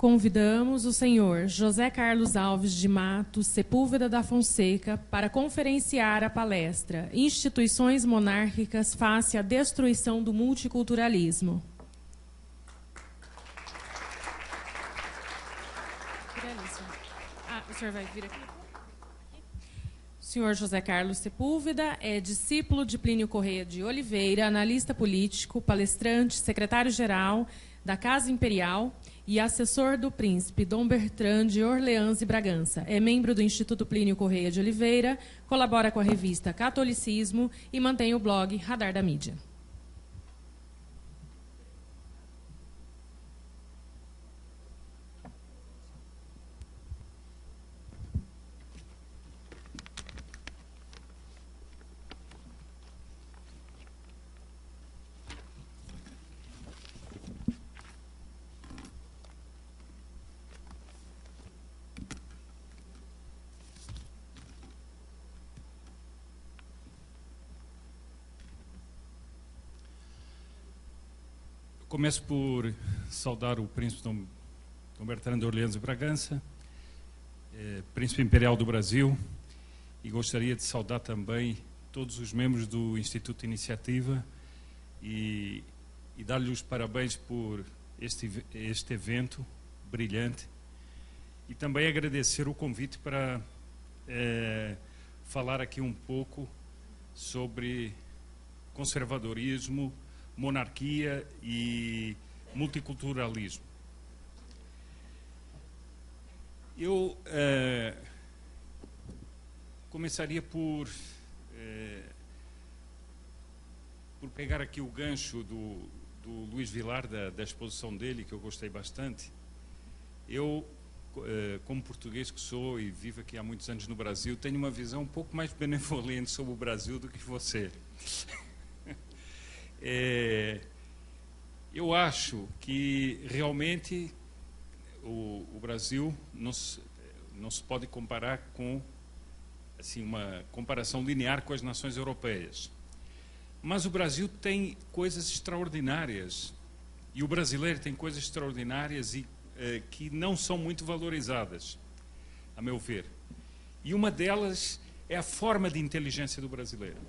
convidamos o senhor José Carlos Alves de Matos Sepúlveda da Fonseca para conferenciar a palestra Instituições Monárquicas face à Destruição do Multiculturalismo. O senhor vai vir aqui? O senhor José Carlos Sepúlveda é discípulo de Plínio Corrêa de Oliveira, analista político, palestrante, secretário-geral da Casa Imperial e assessor do príncipe Dom Bertrand de Orleans e Bragança. É membro do Instituto Plínio Corrêa de Oliveira, colabora com a revista Catolicismo e mantém o blog Radar da Mídia. Começo por saudar o príncipe Dom Bertrand de Orleans e Bragança, príncipe imperial do Brasil, e gostaria de saudar também todos os membros do Instituto Iniciativa e dar-lhe os parabéns por este evento brilhante e também agradecer o convite para falar aqui um pouco sobre conservadorismo, monarquia e multiculturalismo. Eu começaria por pegar aqui o gancho do Luís Vilar, da exposição dele, que eu gostei bastante. Eu, como português que sou e vivo aqui há muitos anos no Brasil, tenho uma visão um pouco mais benevolente sobre o Brasil do que você. Eu acho que realmente o Brasil não se pode comparar com assim, uma comparação linear com as nações europeias. Mas o Brasil tem coisas extraordinárias e o brasileiro tem coisas extraordinárias e que não são muito valorizadas, a meu ver. E uma delas é a forma de inteligência do brasileiro.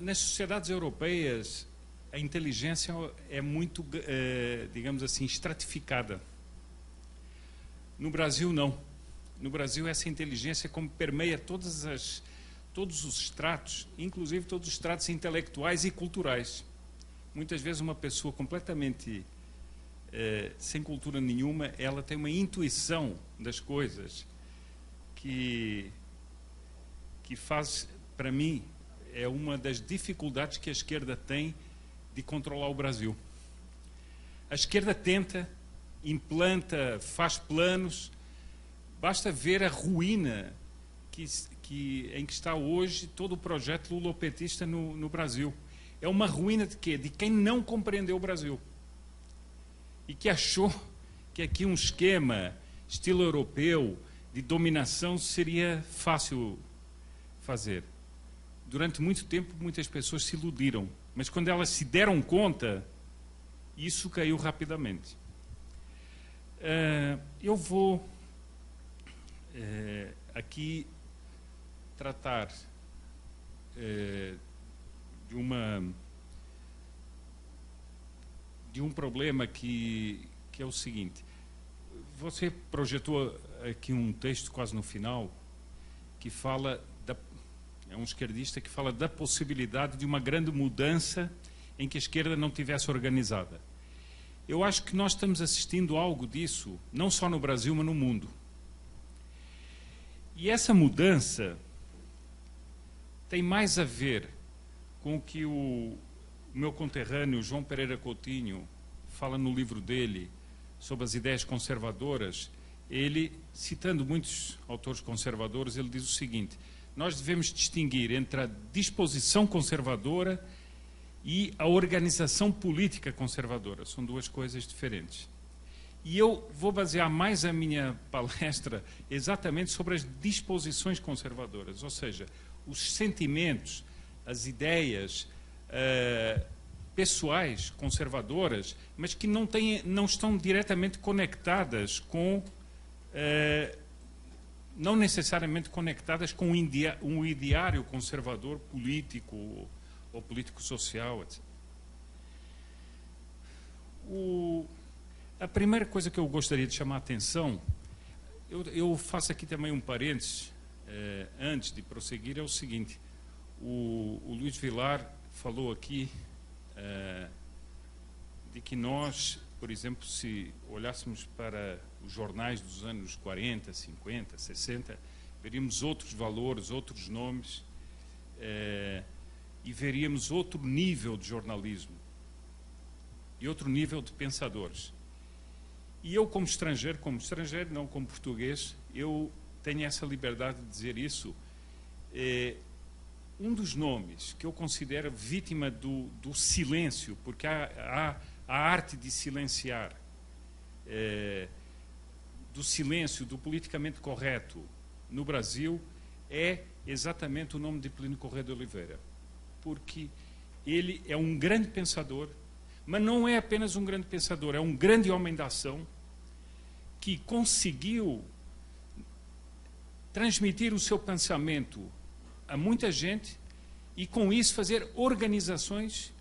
Nas sociedades europeias, a inteligência é muito, digamos assim, estratificada. No Brasil, não. No Brasil, essa inteligência como permeia todos os estratos, inclusive todos os estratos intelectuais e culturais. Muitas vezes, uma pessoa completamente sem cultura nenhuma, ela tem uma intuição das coisas que faz, para mim, é uma das dificuldades que a esquerda tem de controlar o Brasil. A esquerda tenta, implanta, faz planos. Basta ver a ruína em que está hoje todo o projeto lulopetista no Brasil. É uma ruína de quê? De quem não compreendeu o Brasil. E que achou que aqui um esquema estilo europeu de dominação seria fácil fazer. Durante muito tempo, muitas pessoas se iludiram, mas quando elas se deram conta, isso caiu rapidamente. Eu vou aqui tratar de um problema que é o seguinte. Você projetou aqui um texto quase no final que fala é um esquerdista que fala da possibilidade de uma grande mudança em que a esquerda não tivesse organizada. Eu acho que nós estamos assistindo a algo disso, não só no Brasil, mas no mundo. E essa mudança tem mais a ver com o que o meu conterrâneo João Pereira Coutinho fala no livro dele sobre as ideias conservadoras. Ele, citando muitos autores conservadores, ele diz o seguinte: nós devemos distinguir entre a disposição conservadora e a organização política conservadora. São duas coisas diferentes. E eu vou basear mais a minha palestra exatamente sobre as disposições conservadoras, ou seja, os sentimentos, as ideias, pessoais, conservadoras, mas que não estão diretamente conectadas com, não necessariamente conectadas com um ideário conservador político ou político-social, etc. A primeira coisa que eu gostaria de chamar a atenção, eu faço aqui também um parênteses, antes de prosseguir, é o seguinte: o Luiz Vilar falou aqui de que nós, por exemplo, se olhássemos para os jornais dos anos 40, 50, 60, veríamos outros valores, outros nomes, e veríamos outro nível de jornalismo e outro nível de pensadores. E eu, como estrangeiro, não como português, eu tenho essa liberdade de dizer isso. Um dos nomes que eu considero vítima do silêncio, porque há a arte de silenciar, do silêncio, do politicamente correto no Brasil, é exatamente o nome de Plínio Corrêa de Oliveira. Porque ele é um grande pensador, mas não é apenas um grande pensador, é um grande homem da ação que conseguiu transmitir o seu pensamento a muita gente e, com isso, fazer organizações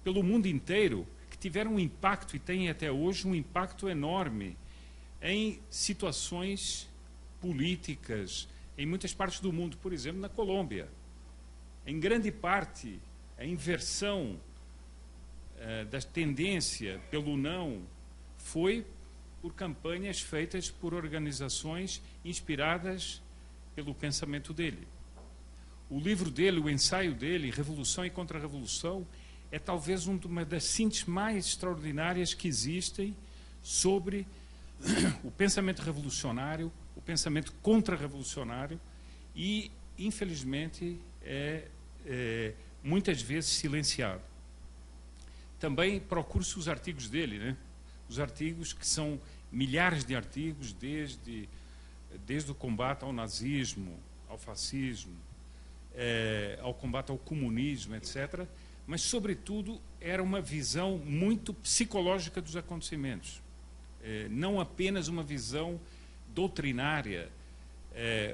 pelo mundo inteiro que tiveram um impacto, e têm até hoje um impacto enorme em situações políticas em muitas partes do mundo, por exemplo, na Colômbia. Em grande parte, a inversão da tendência pelo não foi por campanhas feitas por organizações inspiradas pelo pensamento dele. O livro dele, o ensaio dele, Revolução e Contra-Revolução, é talvez uma das sínteses mais extraordinárias que existem sobre o pensamento revolucionário, o pensamento contra-revolucionário, e, infelizmente, muitas vezes silenciado. Também procure-se os artigos dele, né? Os artigos que são milhares de artigos, desde o combate ao nazismo, ao fascismo, ao combate ao comunismo, etc. Mas, sobretudo, era uma visão muito psicológica dos acontecimentos. Não apenas uma visão doutrinária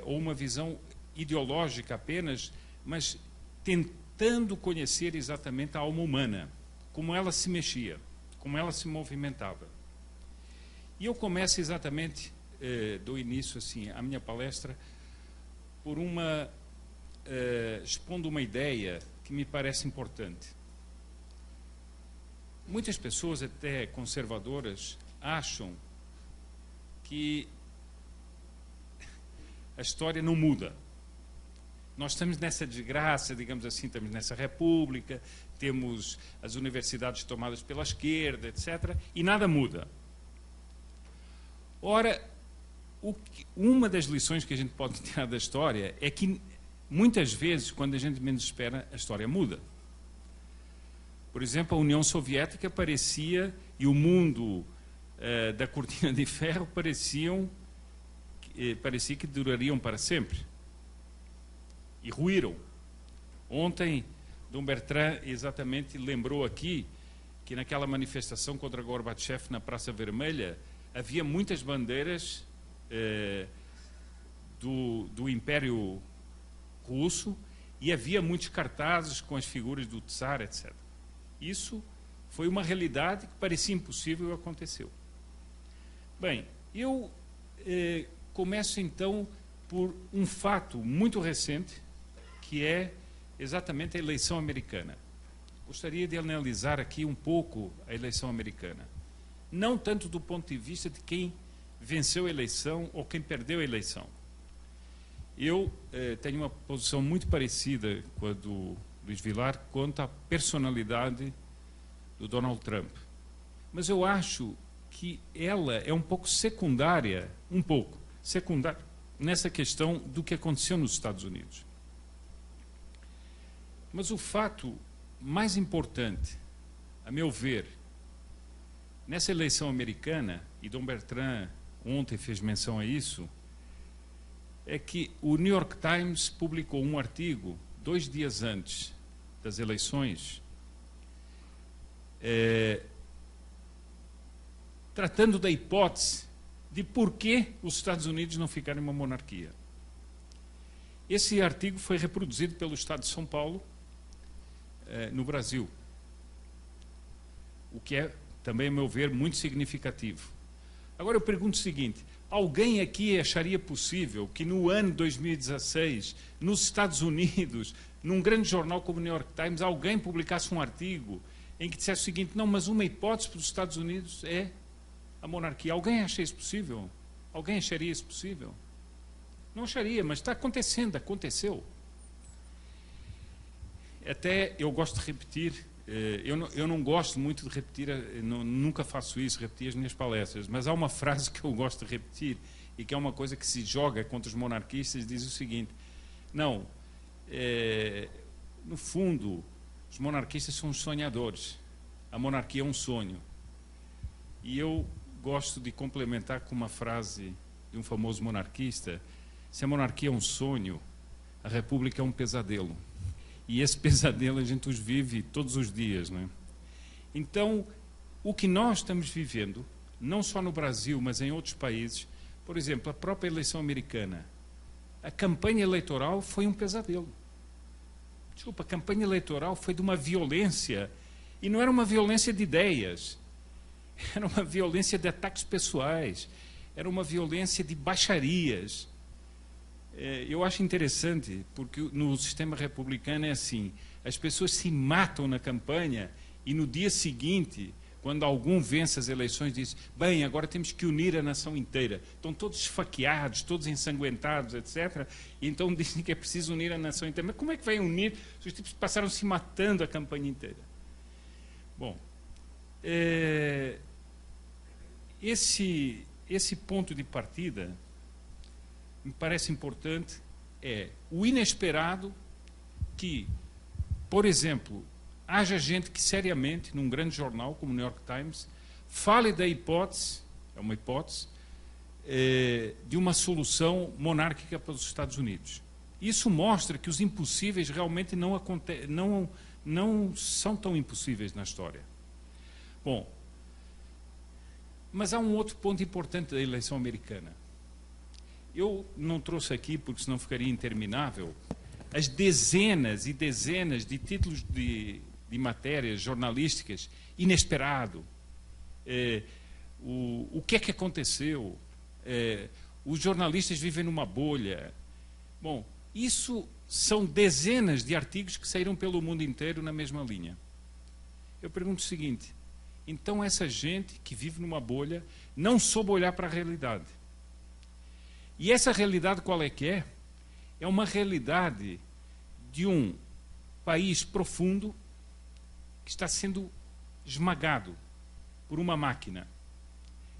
ou uma visão ideológica apenas, mas tentando conhecer exatamente a alma humana, como ela se mexia, como ela se movimentava. E eu começo exatamente, do início assim, a minha palestra, por expondo uma ideia que me parece importante. Muitas pessoas, até conservadoras, acham que a história não muda. Nós estamos nessa desgraça, digamos assim, estamos nessa república, temos as universidades tomadas pela esquerda, etc., e nada muda. Ora, uma das lições que a gente pode tirar da história é que, muitas vezes, quando a gente menos espera, a história muda. Por exemplo, a União Soviética parecia, e o mundo da cortina de ferro parecia que durariam para sempre. E ruíram. Ontem, Dom Bertrand exatamente lembrou aqui que naquela manifestação contra Gorbachev na Praça Vermelha havia muitas bandeiras do Império Russo e havia muitos cartazes com as figuras do Tsar, etc. Isso foi uma realidade que parecia impossível e aconteceu. Bem, eu começo então por um fato muito recente, que é exatamente a eleição americana. Gostaria de analisar aqui um pouco a eleição americana. Não tanto do ponto de vista de quem venceu a eleição ou quem perdeu a eleição. Eu tenho uma posição muito parecida com a do Luiz Vilar quanto à personalidade do Donald Trump. Mas eu acho que ela é um pouco secundária, nessa questão do que aconteceu nos Estados Unidos. Mas o fato mais importante, a meu ver, nessa eleição americana, e Dom Bertrand ontem fez menção a isso, é que o New York Times publicou um artigo 2 dias antes das eleições, tratando da hipótese de por que os Estados Unidos não ficaram uma monarquia. Esse artigo foi reproduzido pelo Estado de São Paulo, no Brasil, o que é também, a meu ver, muito significativo. Agora eu pergunto o seguinte: alguém aqui acharia possível que no ano 2016, nos Estados Unidos, num grande jornal como o New York Times, alguém publicasse um artigo em que dissesse o seguinte: não, mas uma hipótese para os Estados Unidos é a monarquia? Alguém acha isso possível? Alguém acharia isso possível? Não acharia, mas está acontecendo, aconteceu. Até eu gosto de repetir, eu não gosto muito de repetir, nunca faço isso, repetir as minhas palestras, mas há uma frase que eu gosto de repetir e que é uma coisa que se joga contra os monarquistas, diz o seguinte: não, no fundo, os monarquistas são os sonhadores, a monarquia é um sonho. E eu gosto de complementar com uma frase de um famoso monarquista: se a monarquia é um sonho, a república é um pesadelo. E esse pesadelo a gente os vive todos os dias, não é? Então, o que nós estamos vivendo, não só no Brasil, mas em outros países, por exemplo, a própria eleição americana, a campanha eleitoral foi um pesadelo. Desculpa, a campanha eleitoral foi de uma violência, e não era uma violência de ideias, era uma violência de ataques pessoais, era uma violência de baixarias. Eu acho interessante, porque no sistema republicano é assim: as pessoas se matam na campanha e no dia seguinte, quando algum vence as eleições, diz: bem, agora temos que unir a nação inteira. Estão todos esfaqueados, todos ensanguentados, etc. E então dizem que é preciso unir a nação inteira. Mas como é que vai unir se os tipos passaram se matando a campanha inteira? Bom, esse ponto de partida me parece importante, é o inesperado que, por exemplo, haja gente que seriamente, num grande jornal como o New York Times, fale da hipótese, é uma hipótese, de uma solução monárquica para os Estados Unidos. Isso mostra que os impossíveis realmente não são tão impossíveis na história. Bom, mas há um outro ponto importante da eleição americana. Eu não trouxe aqui, porque senão ficaria interminável, as dezenas e dezenas de títulos de matérias jornalísticas inesperado. O que é que aconteceu? Os jornalistas vivem numa bolha. Bom, isso são dezenas de artigos que saíram pelo mundo inteiro na mesma linha. Eu pergunto o seguinte: então essa gente que vive numa bolha não soube olhar para a realidade. E essa realidade qual é que é? É uma realidade de um país profundo que está sendo esmagado por uma máquina.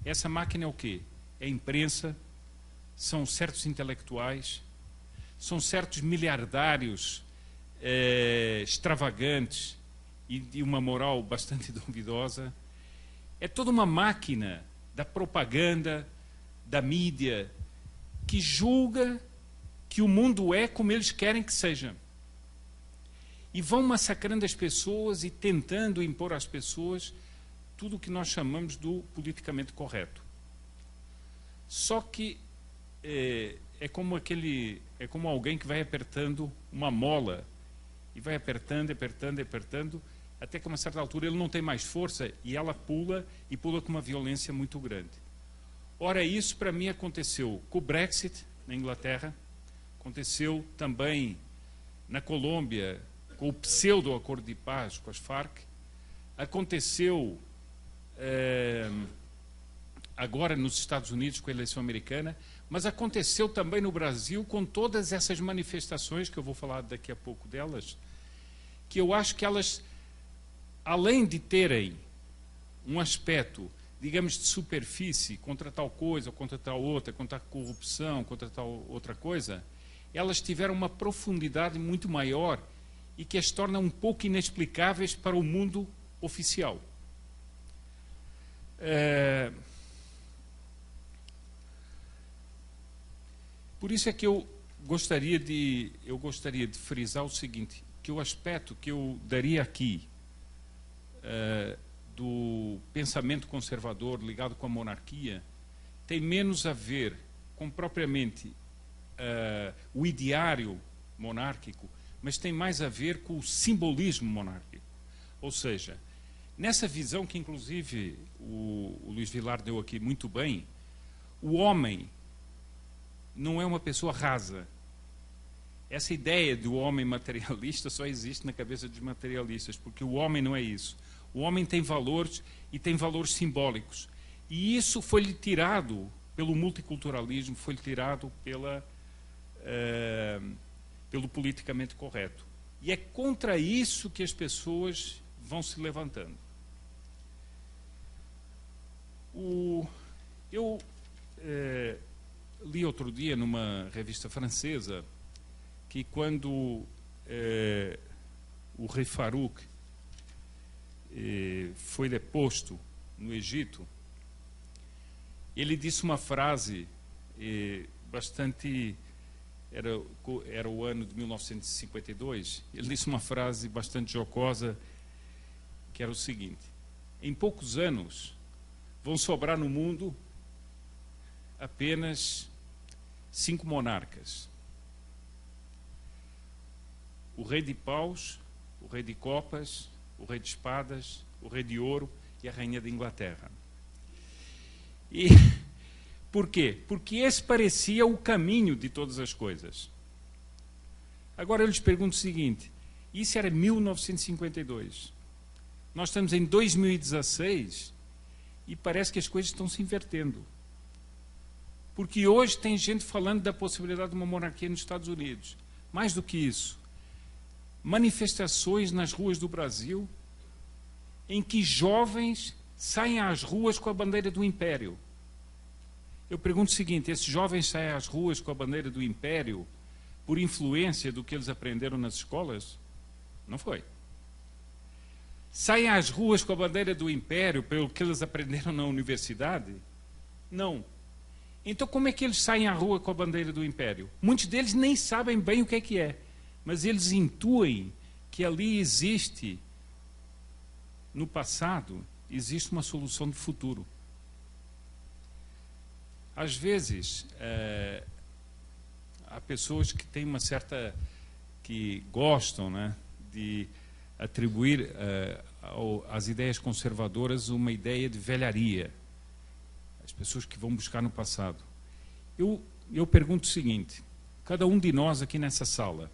Essa máquina é o quê? É a imprensa, são certos intelectuais, são certos miliardários extravagantes e de uma moral bastante duvidosa. É toda uma máquina da propaganda, da mídia, que julga que o mundo é como eles querem que seja. E vão massacrando as pessoas e tentando impor às pessoas tudo o que nós chamamos do politicamente correto. Só que é como alguém que vai apertando uma mola e vai apertando, apertando, apertando, até que a uma certa altura ele não tem mais força e ela pula, e pula com uma violência muito grande. Ora, isso para mim aconteceu com o Brexit na Inglaterra, aconteceu também na Colômbia com o pseudo-acordo de paz com as Farc, aconteceu agora nos Estados Unidos com a eleição americana, mas aconteceu também no Brasil com todas essas manifestações, que eu vou falar daqui a pouco delas, que eu acho que elas, além de terem um aspecto, digamos, de superfície, contra tal coisa, contra tal outra, contra a corrupção, contra tal outra coisa, elas tiveram uma profundidade muito maior e que as torna um pouco inexplicáveis para o mundo oficial. Por isso é que eu gostaria de frisar o seguinte, que o aspecto que eu daria aqui pensamento conservador ligado com a monarquia tem menos a ver com propriamente o ideário monárquico, mas tem mais a ver com o simbolismo monárquico. Ou seja, nessa visão que inclusive o Luís Vilar deu aqui muito bem, o homem não é uma pessoa rasa. Essa ideia do homem materialista só existe na cabeça dos materialistas, porque o homem não é isso. O homem tem valores e tem valores simbólicos. E isso foi-lhe tirado pelo multiculturalismo, foi-lhe tirado pelo politicamente correto. E é contra isso que as pessoas vão se levantando. Eu li outro dia numa revista francesa que quando o rei Farouk foi deposto no Egito, ele disse uma frase bastante... Era o ano de 1952, ele disse uma frase bastante jocosa, que era o seguinte: em poucos anos vão sobrar no mundo apenas 5 monarcas. O rei de paus, o rei de copas, o rei de espadas, o rei de ouro e a rainha da Inglaterra. E por quê? Porque esse parecia o caminho de todas as coisas. Agora eu lhes pergunto o seguinte: isso era 1952. Nós estamos em 2016 e parece que as coisas estão se invertendo. Porque hoje tem gente falando da possibilidade de uma monarquia nos Estados Unidos. Mais do que isso, manifestações nas ruas do Brasil em que jovens saem às ruas com a bandeira do Império. Eu pergunto o seguinte: esses jovens saem às ruas com a bandeira do Império por influência do que eles aprenderam nas escolas? Não foi. Saem às ruas com a bandeira do Império pelo que eles aprenderam na universidade? Não. Então como é que eles saem à rua com a bandeira do Império? Muitos deles nem sabem bem o que é, mas eles intuem que ali existe, no passado, existe uma solução de futuro. Às vezes, há pessoas que têm uma certa... que gostam, né, de atribuir às ideias conservadoras uma ideia de velharia. As pessoas que vão buscar no passado. Eu pergunto o seguinte: cada um de nós aqui nessa sala,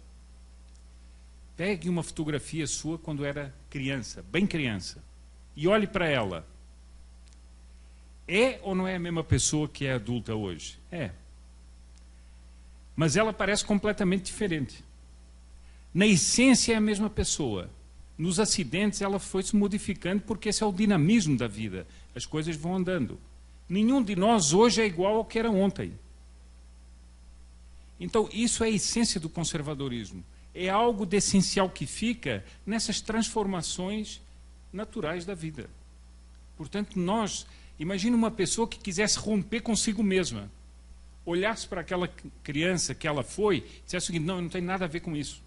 pegue uma fotografia sua quando era criança, bem criança, e olhe para ela. É ou não é a mesma pessoa que é adulta hoje? É. Mas ela parece completamente diferente. Na essência é a mesma pessoa. Nos acidentes ela foi se modificando, porque esse é o dinamismo da vida. As coisas vão andando. Nenhum de nós hoje é igual ao que era ontem. Então isso é a essência do conservadorismo. É algo de essencial que fica nessas transformações naturais da vida. Portanto, imagina uma pessoa que quisesse romper consigo mesma, olhasse para aquela criança que ela foi e dissesse o seguinte: não tem nada a ver com isso.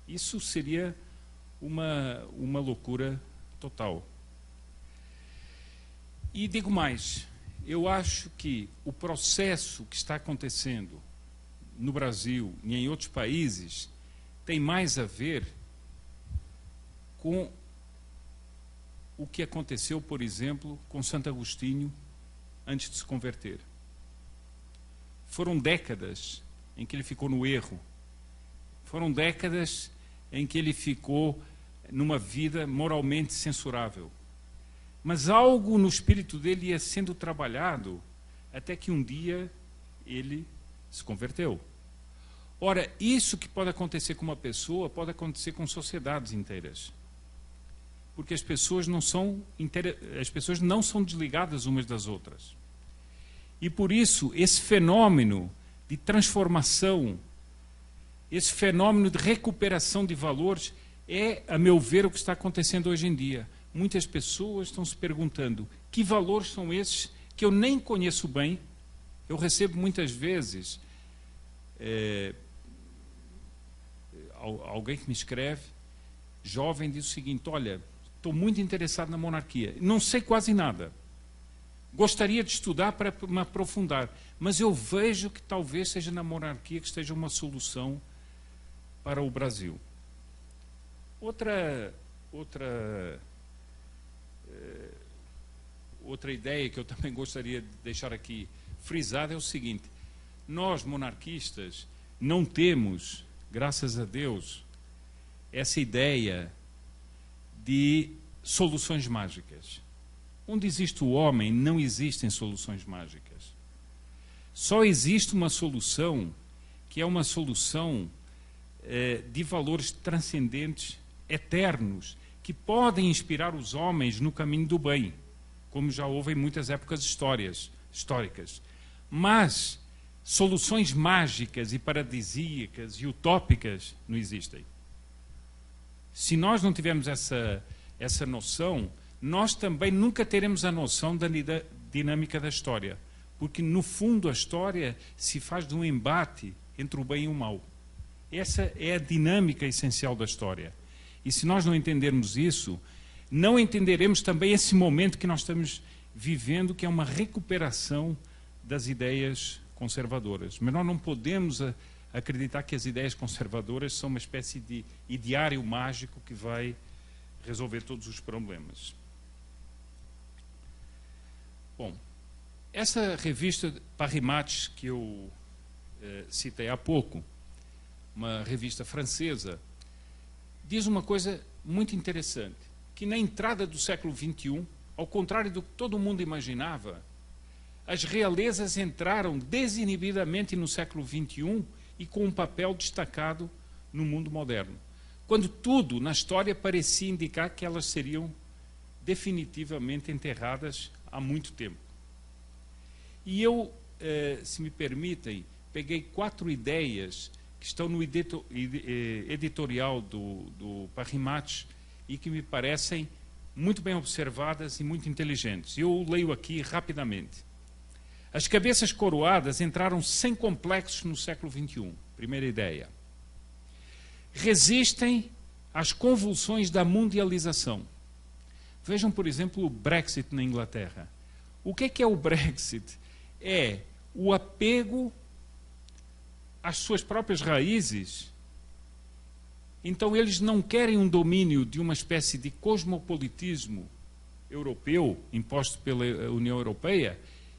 Isso seria uma loucura total. E digo mais, eu acho que o processo que está acontecendo no Brasil e em outros países tem mais a ver com o que aconteceu, por exemplo, com Santo Agostinho antes de se converter. Foram décadas em que ele ficou no erro. Foram décadas em que ele ficou numa vida moralmente censurável. Mas algo no espírito dele ia sendo trabalhado até que um dia ele se converteu. Ora, isso que pode acontecer com uma pessoa, pode acontecer com sociedades inteiras. Porque as pessoas não são desligadas umas das outras. E por isso, esse fenômeno de transformação, esse fenômeno de recuperação de valores, é, a meu ver, o que está acontecendo hoje em dia. Muitas pessoas estão se perguntando: que valores são esses que eu nem conheço bem? Eu recebo muitas vezes alguém que me escreve, jovem, diz o seguinte: olha, estou muito interessado na monarquia. Não sei quase nada. Gostaria de estudar para me aprofundar, mas eu vejo que talvez seja na monarquia que esteja uma solução para o Brasil. Outra ideia que eu também gostaria de deixar aqui frisada é o seguinte: nós, monarquistas, não temos, graças a Deus, essa ideia de soluções mágicas. Onde existe o homem, não existem soluções mágicas. Só existe uma solução, que é uma solução de valores transcendentes, eternos, que podem inspirar os homens no caminho do bem, como já houve em muitas épocas históricas. Mas soluções mágicas e paradisíacas e utópicas não existem. Se nós não tivermos essa noção, nós também nunca teremos a noção da dinâmica da história, porque no fundo a história se faz de um embate entre o bem e o mal. Essa é a dinâmica essencial da história. E se nós não entendermos isso, não entenderemos também esse momento que nós estamos vivendo, que é uma recuperação das ideias conservadoras. Mas nós não podemos acreditar que as ideias conservadoras são uma espécie de ideário mágico que vai resolver todos os problemas. Bom, essa revista Paris Match que eu citei há pouco, uma revista francesa, diz uma coisa muito interessante, que na entrada do século XXI, ao contrário do que todo mundo imaginava, as realezas entraram desinibidamente no século XXI e com um papel destacado no mundo moderno, quando tudo na história parecia indicar que elas seriam definitivamente enterradas há muito tempo. E eu, se me permitem, peguei 4 ideias que estão no editorial do Paris Match e que me parecem muito bem observadas e muito inteligentes. Eu leio aqui rapidamente. As cabeças coroadas entraram sem complexos no século XXI. Primeira ideia. Resistem às convulsões da mundialização. Vejam, por exemplo, o Brexit na Inglaterra. O que é o Brexit? É o apego às suas próprias raízes. Então eles não querem um domínio de uma espécie de cosmopolitismo europeu imposto pela União Europeia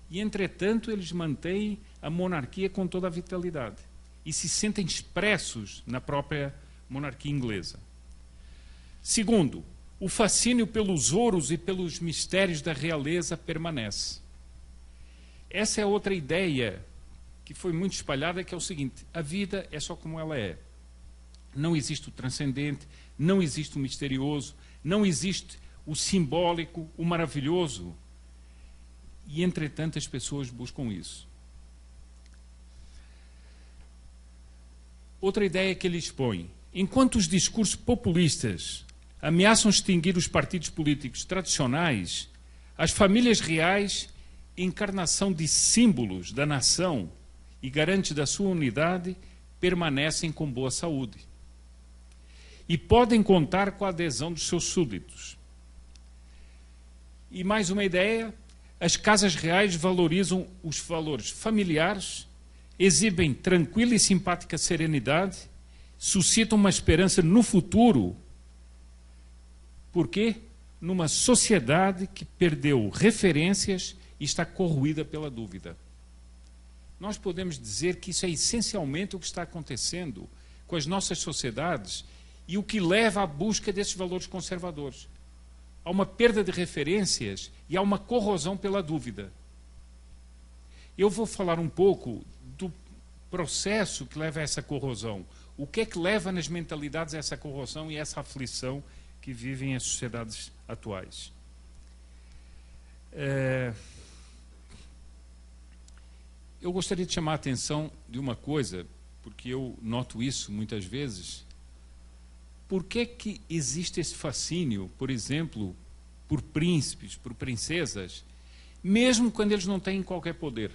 e, entretanto, eles mantêm a monarquia com toda a vitalidade e se sentem expressos na própria monarquia inglesa. Segundo, o fascínio pelos ouros e pelos mistérios da realeza permanece. Essa é outra ideia que foi muito espalhada, que é o seguinte: a vida é só como ela é. Não existe o transcendente, não existe o misterioso, não existe o simbólico, o maravilhoso. E, entretanto, as pessoas buscam isso. Outra ideia que ele expõe: enquanto os discursos populistas ameaçam extinguir os partidos políticos tradicionais, as famílias reais, encarnação de símbolos da nação e garantes da sua unidade, permanecem com boa saúde e podem contar com a adesão dos seus súditos. E mais uma ideia: as casas reais valorizam os valores familiares, exibem tranquila e simpática serenidade, suscitam uma esperança no futuro. Por quê? Numa sociedade que perdeu referências e está corroída pela dúvida. Nós podemos dizer que isso é essencialmente o que está acontecendo com as nossas sociedades e o que leva à busca desses valores conservadores. Há uma perda de referências e há uma corrosão pela dúvida. Eu vou falar um pouco do processo que leva a essa corrosão. O que é que leva nas mentalidades a essa corrosão e essa aflição que vivem as sociedades atuais? Eu gostaria de chamar a atenção de uma coisa, porque eu noto isso muitas vezes. Por que que existe esse fascínio, por exemplo, por príncipes, por princesas, mesmo quando eles não têm qualquer poder?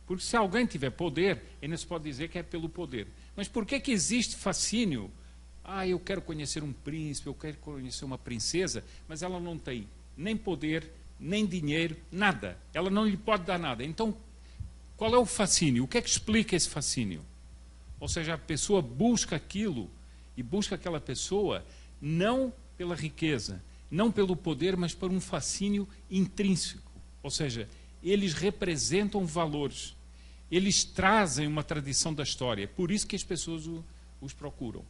Porque se alguém tiver poder, ainda se pode dizer que é pelo poder. Mas por que que existe fascínio Ah, eu quero conhecer um príncipe, eu quero conhecer uma princesa, mas ela não tem nem poder, nem dinheiro, nada. Ela não lhe pode dar nada. Então, qual é o fascínio? O que é que explica esse fascínio? Ou seja, a pessoa busca aquilo e busca aquela pessoa não pela riqueza, não pelo poder, mas por um fascínio intrínseco. Ou seja, eles representam valores. Eles trazem uma tradição da história. É por isso que as pessoas os procuram.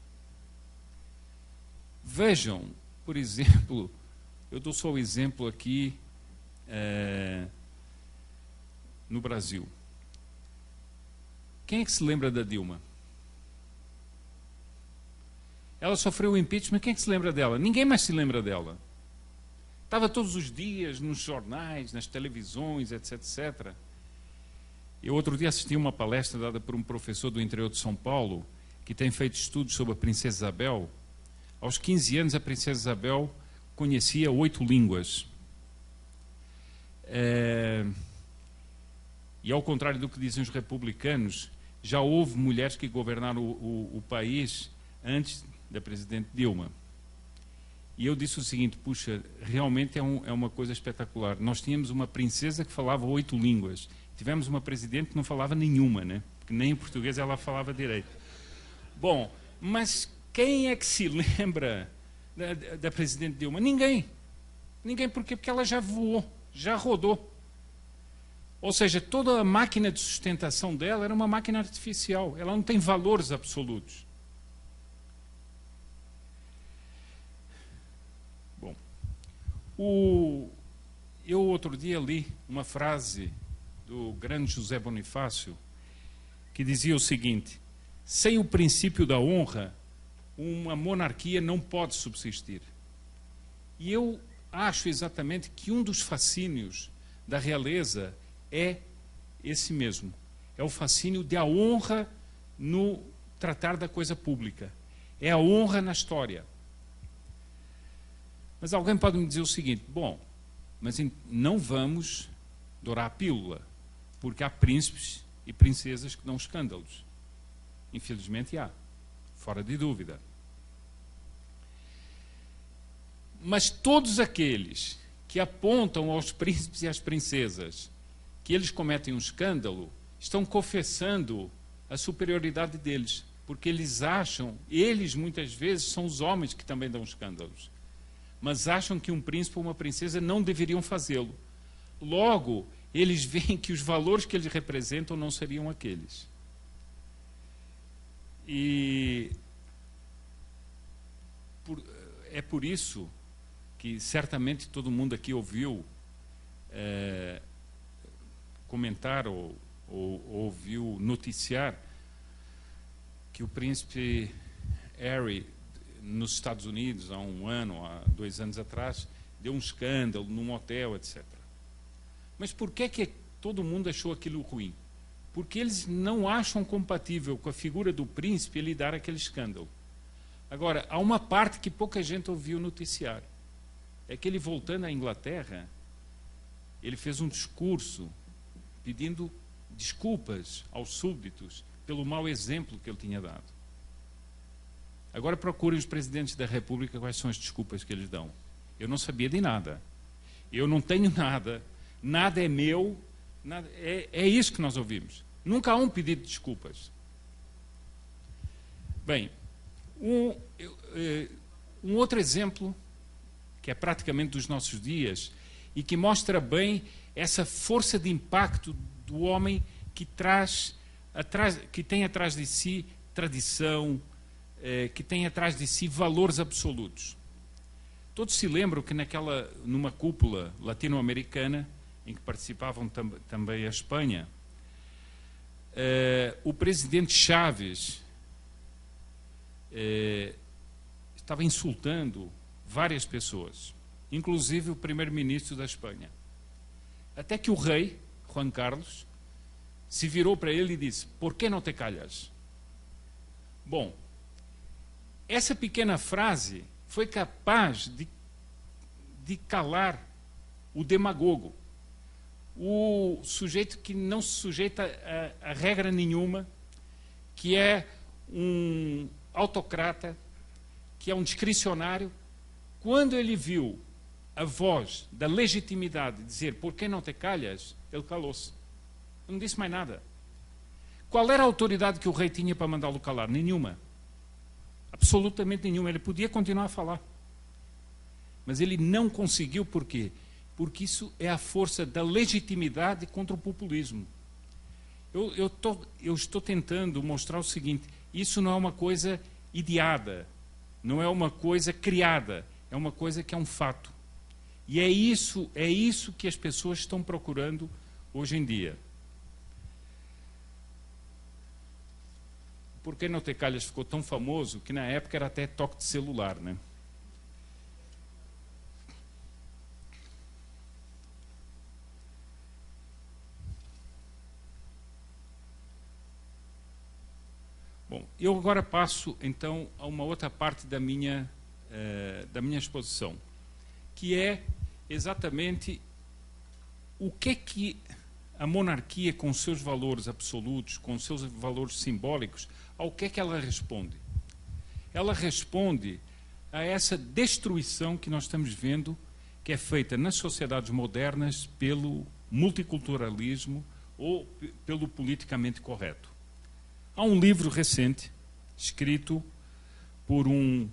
Vejam, por exemplo, eu dou só o exemplo aqui no Brasil. Quem é que se lembra da Dilma? Ela sofreu o impeachment, quem é que se lembra dela? Ninguém mais se lembra dela. Estava todos os dias nos jornais, nas televisões, etc, etc. Eu outro dia assisti uma palestra dada por um professor do interior de São Paulo, que tem feito estudos sobre a Princesa Isabel. Aos 15 anos, a Princesa Isabel conhecia 8 línguas. E ao contrário do que dizem os republicanos, já houve mulheres que governaram o país antes da Presidente Dilma. E eu disse o seguinte, puxa, realmente é uma coisa espetacular. Nós tínhamos uma princesa que falava 8 línguas. Tivemos uma presidente que não falava nenhuma, né? Porque nem em português ela falava direito. Bom, mas quem é que se lembra da Presidente Dilma? Ninguém. Ninguém, por quê? Porque ela já voou, já rodou. Ou seja, toda a máquina de sustentação dela era uma máquina artificial. Ela não tem valores absolutos. Bom, eu outro dia li uma frase do grande José Bonifácio, que dizia o seguinte: sem o princípio da honra, uma monarquia não pode subsistir. E eu acho exatamente que um dos fascínios da realeza é esse mesmo. É o fascínio da honra no tratar da coisa pública. É a honra na história. Mas alguém pode me dizer o seguinte: bom, mas não vamos dourar a pílula, porque há príncipes e princesas que dão escândalos. Infelizmente há, fora de dúvida. Mas todos aqueles que apontam aos príncipes e às princesas que eles cometem um escândalo, estão confessando a superioridade deles, porque eles acham, eles muitas vezes são os homens que também dão escândalos, mas acham que um príncipe ou uma princesa não deveriam fazê-lo. Logo, eles veem que os valores que eles representam não seriam aqueles. E é por isso que certamente todo mundo aqui ouviu comentar ou ouviu noticiar que o príncipe Harry, nos Estados Unidos, há um ano, há 2 anos atrás, deu um escândalo num hotel, etc. Mas por que todo mundo achou aquilo ruim? Porque eles não acham compatível com a figura do príncipe ele dar aquele escândalo. Agora, há uma parte que pouca gente ouviu noticiar. É que ele, voltando à Inglaterra, ele fez um discurso pedindo desculpas aos súbditos pelo mau exemplo que ele tinha dado. Agora procurem os presidentes da República quais são as desculpas que eles dão. Eu não sabia de nada. Eu não tenho nada. Nada é meu. Nada, é isso que nós ouvimos. Nunca há um pedido de desculpas. Bem, um outro exemplo, que é praticamente dos nossos dias, e que mostra bem essa força de impacto do homem que tem atrás de si tradição, que tem atrás de si valores absolutos. Todos se lembram que numa cúpula latino-americana, em que participavam também a Espanha, o presidente Chávez estava insultando várias pessoas, inclusive o primeiro-ministro da Espanha. Até que o rei, Juan Carlos, se virou para ele e disse: "Por que não te calhas?" Bom, essa pequena frase foi capaz de calar o demagogo, o sujeito que não se sujeita a regra nenhuma, que é um autocrata, que é um discricionário, quando ele viu a voz da legitimidade dizer por que não te calhas, ele calou-se. Não disse mais nada. Qual era a autoridade que o rei tinha para mandá-lo calar? Nenhuma. Absolutamente nenhuma. Ele podia continuar a falar. Mas ele não conseguiu, por quê? Porque isso é a força da legitimidade contra o populismo. Eu estou tentando mostrar o seguinte: isso não é uma coisa ideada, não é uma coisa criada, é uma coisa que é um fato. E é isso que as pessoas estão procurando hoje em dia. Por que não te calhas ficou tão famoso que na época era até toque de celular, né? Bom, eu agora passo, então, a uma outra parte da minha exposição, que é exatamente o que a monarquia, com os seus valores absolutos, com os seus valores simbólicos, ao que é que ela responde? Ela responde a essa destruição que nós estamos vendo, que é feita nas sociedades modernas pelo multiculturalismo ou pelo politicamente correto. Há um livro recente, escrito por um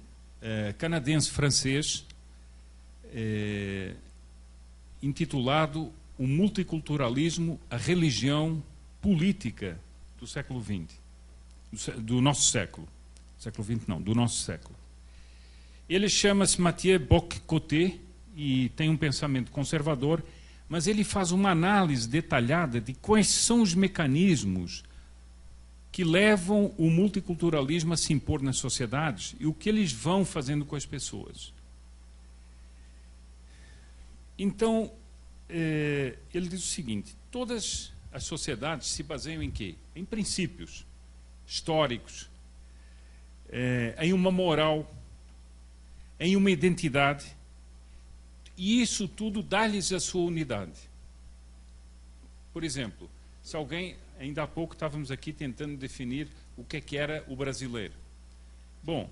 canadense-francês, intitulado O Multiculturalismo, a Religião Política do século XX, do nosso século. Século XX não, do nosso século. Ele chama-se Mathieu Bock-Côté e tem um pensamento conservador, mas ele faz uma análise detalhada de quais são os mecanismos que levam o multiculturalismo a se impor nas sociedades e o que eles vão fazendo com as pessoas. Então, ele diz o seguinte: todas as sociedades se baseiam em quê? Em princípios históricos, em uma moral, em uma identidade, e isso tudo dá-lhes a sua unidade. Por exemplo, se alguém, ainda há pouco estávamos aqui tentando definir o que é que era o brasileiro. Bom,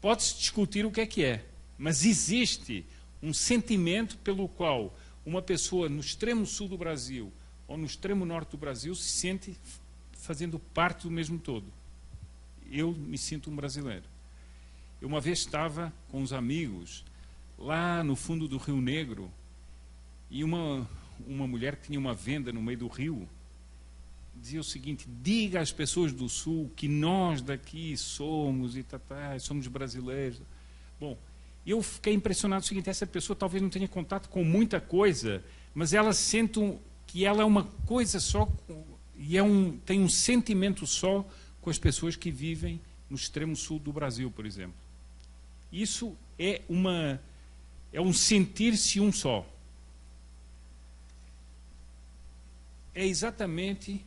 pode-se discutir o que é, mas existe um sentimento pelo qual uma pessoa no extremo sul do Brasil ou no extremo norte do Brasil se sente fazendo parte do mesmo todo. Eu me sinto um brasileiro. Eu uma vez estava com uns amigos lá no fundo do Rio Negro e uma mulher que tinha uma venda no meio do rio dizia o seguinte: diga às pessoas do sul que nós daqui somos somos brasileiros. Bom, eu fiquei impressionado com o seguinte: essa pessoa talvez não tenha contato com muita coisa, mas ela sente que ela é uma coisa só e tem um sentimento só com as pessoas que vivem no extremo sul do Brasil, por exemplo. Isso é um sentir-se um só. É exatamente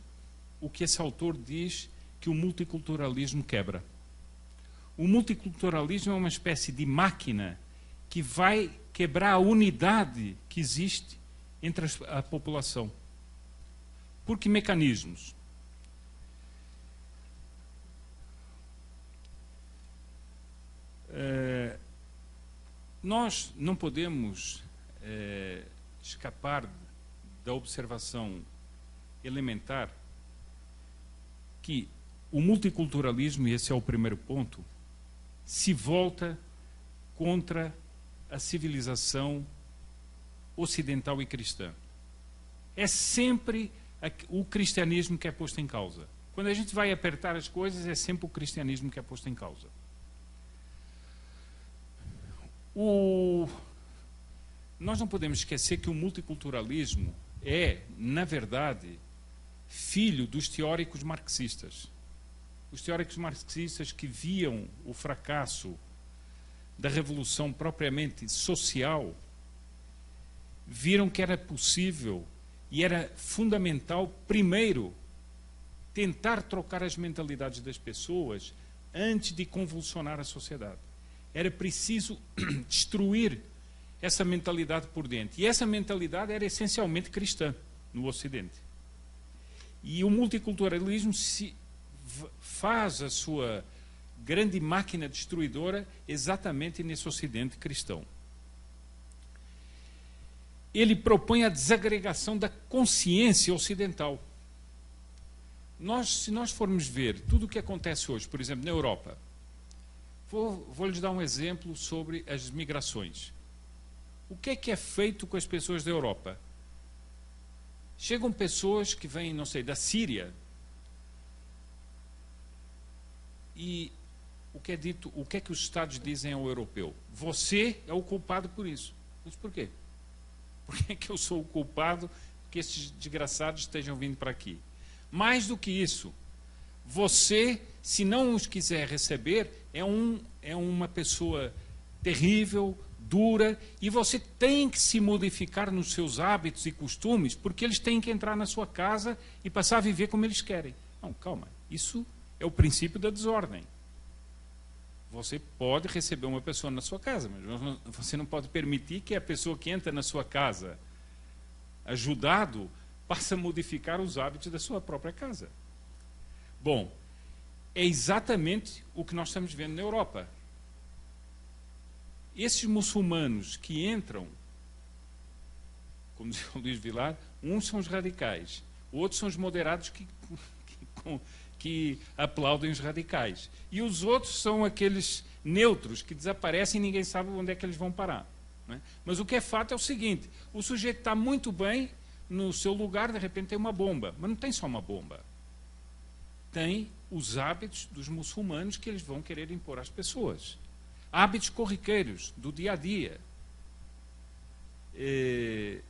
o que esse autor diz que o multiculturalismo quebra. O multiculturalismo é uma espécie de máquina que vai quebrar a unidade que existe entre a população. Por que mecanismos? Nós não podemos escapar da observação elementar que o multiculturalismo, e esse é o primeiro ponto, se volta contra a civilização ocidental e cristã. É sempre o cristianismo que é posto em causa. Quando a gente vai apertar as coisas, é sempre o cristianismo que é posto em causa. Nós não podemos esquecer que o multiculturalismo é, na verdade, filho dos teóricos marxistas. Os teóricos marxistas que viam o fracasso da revolução propriamente social, viram que era possível e era fundamental, primeiro, tentar trocar as mentalidades das pessoas antes de convulsionar a sociedade. Era preciso destruir essa mentalidade por dentro. E essa mentalidade era essencialmente cristã no Ocidente. E o multiculturalismo faz a sua grande máquina destruidora exatamente nesse Ocidente cristão. Ele propõe a desagregação da consciência ocidental. Se nós formos ver tudo o que acontece hoje, por exemplo, na Europa, vou lhes dar um exemplo sobre as migrações. O que é feito com as pessoas da Europa? Chegam pessoas que vêm, não sei, da Síria, e o que é dito, o que é que os Estados dizem ao europeu? Você é o culpado por isso. Mas por quê? Por que é que eu sou o culpado que esses desgraçados estejam vindo para aqui? Mais do que isso, você, se não os quiser receber, é uma pessoa terrível, dura, e você tem que se modificar nos seus hábitos e costumes, porque eles têm que entrar na sua casa e passar a viver como eles querem. Não, calma, isso é o princípio da desordem. Você pode receber uma pessoa na sua casa, mas você não pode permitir que a pessoa que entra na sua casa, ajudado, passe a modificar os hábitos da sua própria casa. Bom, é exatamente o que nós estamos vendo na Europa. Esses muçulmanos que entram, como diz o Luís Vilar, uns são os radicais, outros são os moderados que aplaudem os radicais. E os outros são aqueles neutros que desaparecem e ninguém sabe onde é que eles vão parar. Né? Mas o que é fato é o seguinte, o sujeito está muito bem no seu lugar, de repente tem uma bomba. Mas não tem só uma bomba. Tem os hábitos dos muçulmanos que eles vão querer impor às pessoas. Hábitos corriqueiros, do dia a dia. E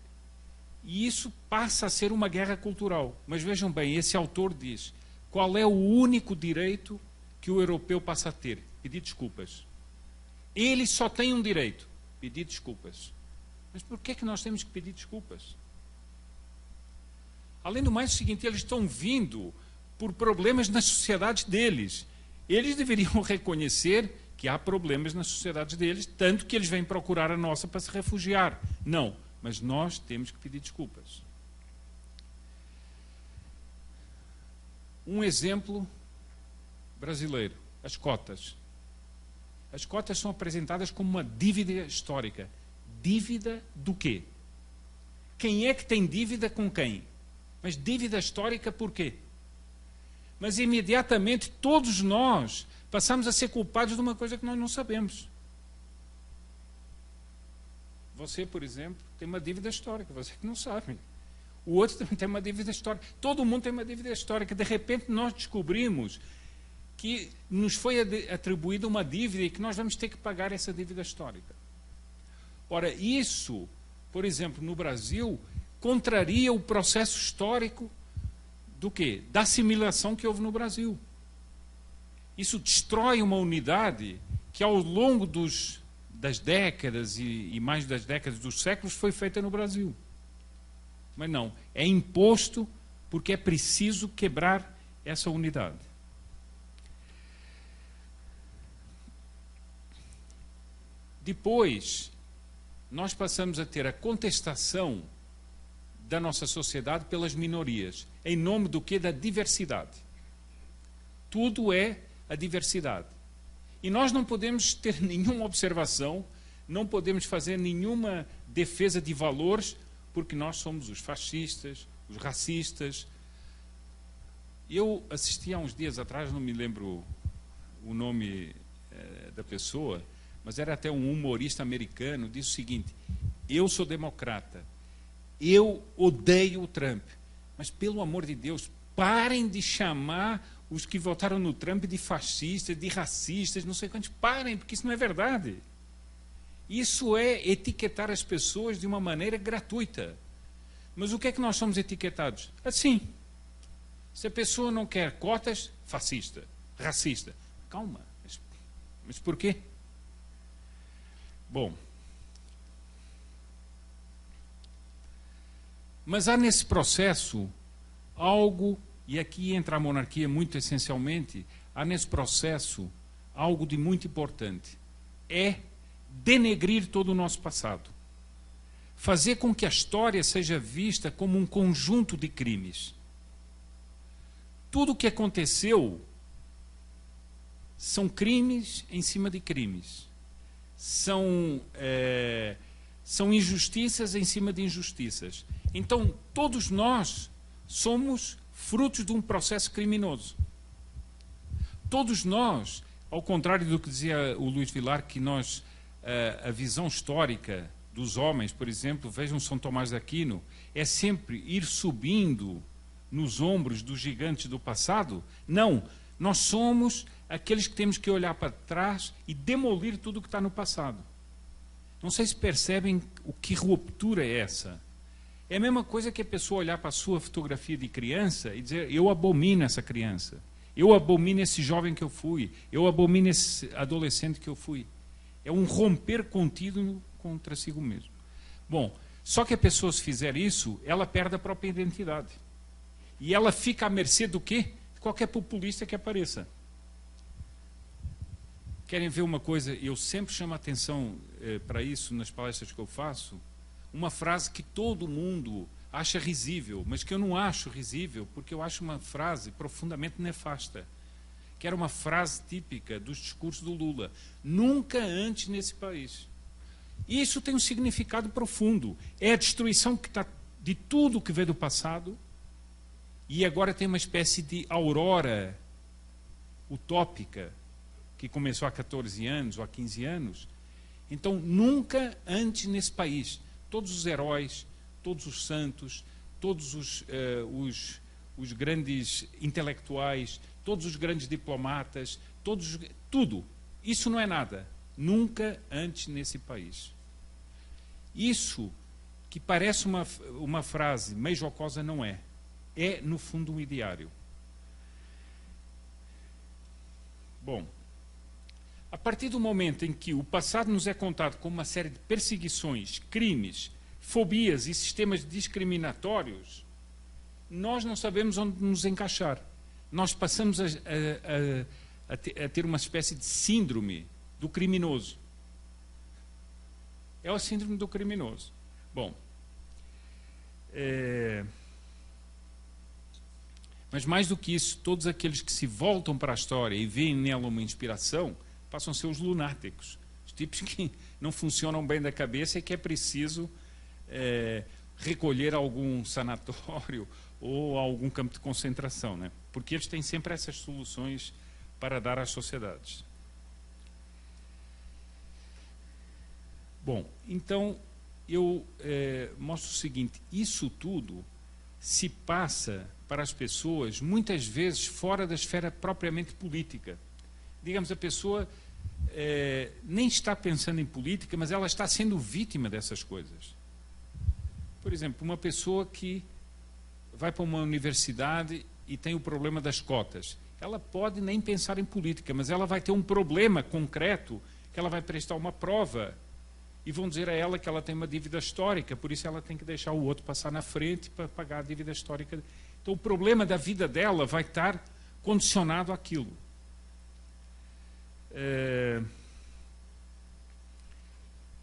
isso passa a ser uma guerra cultural. Mas vejam bem, esse autor diz, qual é o único direito que o europeu passa a ter? Pedir desculpas. Ele só tem um direito, pedir desculpas. Mas por que é que nós temos que pedir desculpas? Além do mais, é o seguinte, eles estão vindo por problemas nas sociedades deles. Eles deveriam reconhecer que há problemas nas sociedades deles, tanto que eles vêm procurar a nossa para se refugiar. Não, mas nós temos que pedir desculpas. Um exemplo brasileiro, as cotas. As cotas são apresentadas como uma dívida histórica. Dívida do quê? Quem é que tem dívida com quem? Mas dívida histórica por quê? Mas imediatamente todos nós passamos a ser culpados de uma coisa que nós não sabemos. Você, por exemplo, tem uma dívida histórica, você que não sabe. O outro também tem uma dívida histórica. Todo mundo tem uma dívida histórica. De repente nós descobrimos que nos foi atribuída uma dívida e que nós vamos ter que pagar essa dívida histórica. Ora, isso, por exemplo, no Brasil, contraria o processo histórico do quê? Da assimilação que houve no Brasil. Isso destrói uma unidade que ao longo das décadas e mais das décadas dos séculos foi feita no Brasil. Mas não, é imposto porque é preciso quebrar essa unidade. Depois, nós passamos a ter a contestação da nossa sociedade pelas minorias, em nome do quê? Da diversidade. Tudo é a diversidade. E nós não podemos ter nenhuma observação, não podemos fazer nenhuma defesa de valores, porque nós somos os fascistas, os racistas. Eu assisti há uns dias atrás, não me lembro o nome da pessoa, mas era até um humorista americano, disse o seguinte, eu sou democrata, eu odeio o Trump, mas pelo amor de Deus, parem de chamar os que votaram no Trump de fascistas, de racistas, não sei quantos, parem, porque isso não é verdade. Isso é etiquetar as pessoas de uma maneira gratuita. Mas o que é que nós somos etiquetados? Assim. Se a pessoa não quer cotas, fascista, racista. Calma, mas por quê? Bom, mas há nesse processo algo, e aqui entra a monarquia muito essencialmente, há nesse processo algo de muito importante. É denegrir todo o nosso passado. Fazer com que a história seja vista como um conjunto de crimes. Tudo o que aconteceu são crimes em cima de crimes. São injustiças em cima de injustiças. Então, todos nós somos frutos de um processo criminoso. Todos nós, ao contrário do que dizia o Luís Vilar, que nós, a visão histórica dos homens, por exemplo, vejam São Tomás de Aquino, é sempre ir subindo nos ombros dos gigantes do passado. Não, nós somos aqueles que temos que olhar para trás e demolir tudo que está no passado. Não sei se percebem o que ruptura é essa. É a mesma coisa que a pessoa olhar para a sua fotografia de criança e dizer: eu abomino essa criança, eu abomino esse jovem que eu fui, eu abomino esse adolescente que eu fui. É um romper contínuo contra si mesmo. Bom, só que a pessoa, se fizer isso, ela perde a própria identidade. E ela fica à mercê do quê? De qualquer populista que apareça. Querem ver uma coisa? Eu sempre chamo a atenção para isso nas palestras que eu faço. Uma frase que todo mundo acha risível, mas que eu não acho risível, porque eu acho uma frase profundamente nefasta. Que era uma frase típica dos discursos do Lula. Nunca antes nesse país. E isso tem um significado profundo. É a destruição que está de tudo que veio do passado, e agora tem uma espécie de aurora utópica, que começou há 14 anos ou há 15 anos. Então, nunca antes nesse país, todos os heróis, todos os santos, todos os grandes intelectuais, todos os grandes diplomatas, tudo, isso não é nada. Nunca antes nesse país. Isso, que parece uma frase meio jocosa, não é. É, no fundo, um ideário. Bom, a partir do momento em que o passado nos é contado como uma série de perseguições, crimes, fobias e sistemas discriminatórios, nós não sabemos onde nos encaixar. Nós passamos a ter uma espécie de síndrome do criminoso. É o síndrome do criminoso. Bom, mas mais do que isso, todos aqueles que se voltam para a história e veem nela uma inspiração, passam a ser os lunáticos, os tipos que não funcionam bem da cabeça e que é preciso recolher a algum sanatório ou a algum campo de concentração, né? Porque eles têm sempre essas soluções para dar às sociedades. Bom, então eu mostro o seguinte: isso tudo se passa para as pessoas muitas vezes fora da esfera propriamente política. Digamos, a pessoa nem está pensando em política, mas ela está sendo vítima dessas coisas. Por exemplo, uma pessoa que vai para uma universidade e tem o problema das cotas. Ela pode nem pensar em política, mas ela vai ter um problema concreto, que ela vai prestar uma prova, e vão dizer a ela que ela tem uma dívida histórica, por isso ela tem que deixar o outro passar na frente para pagar a dívida histórica. Então o problema da vida dela vai estar condicionado àquilo.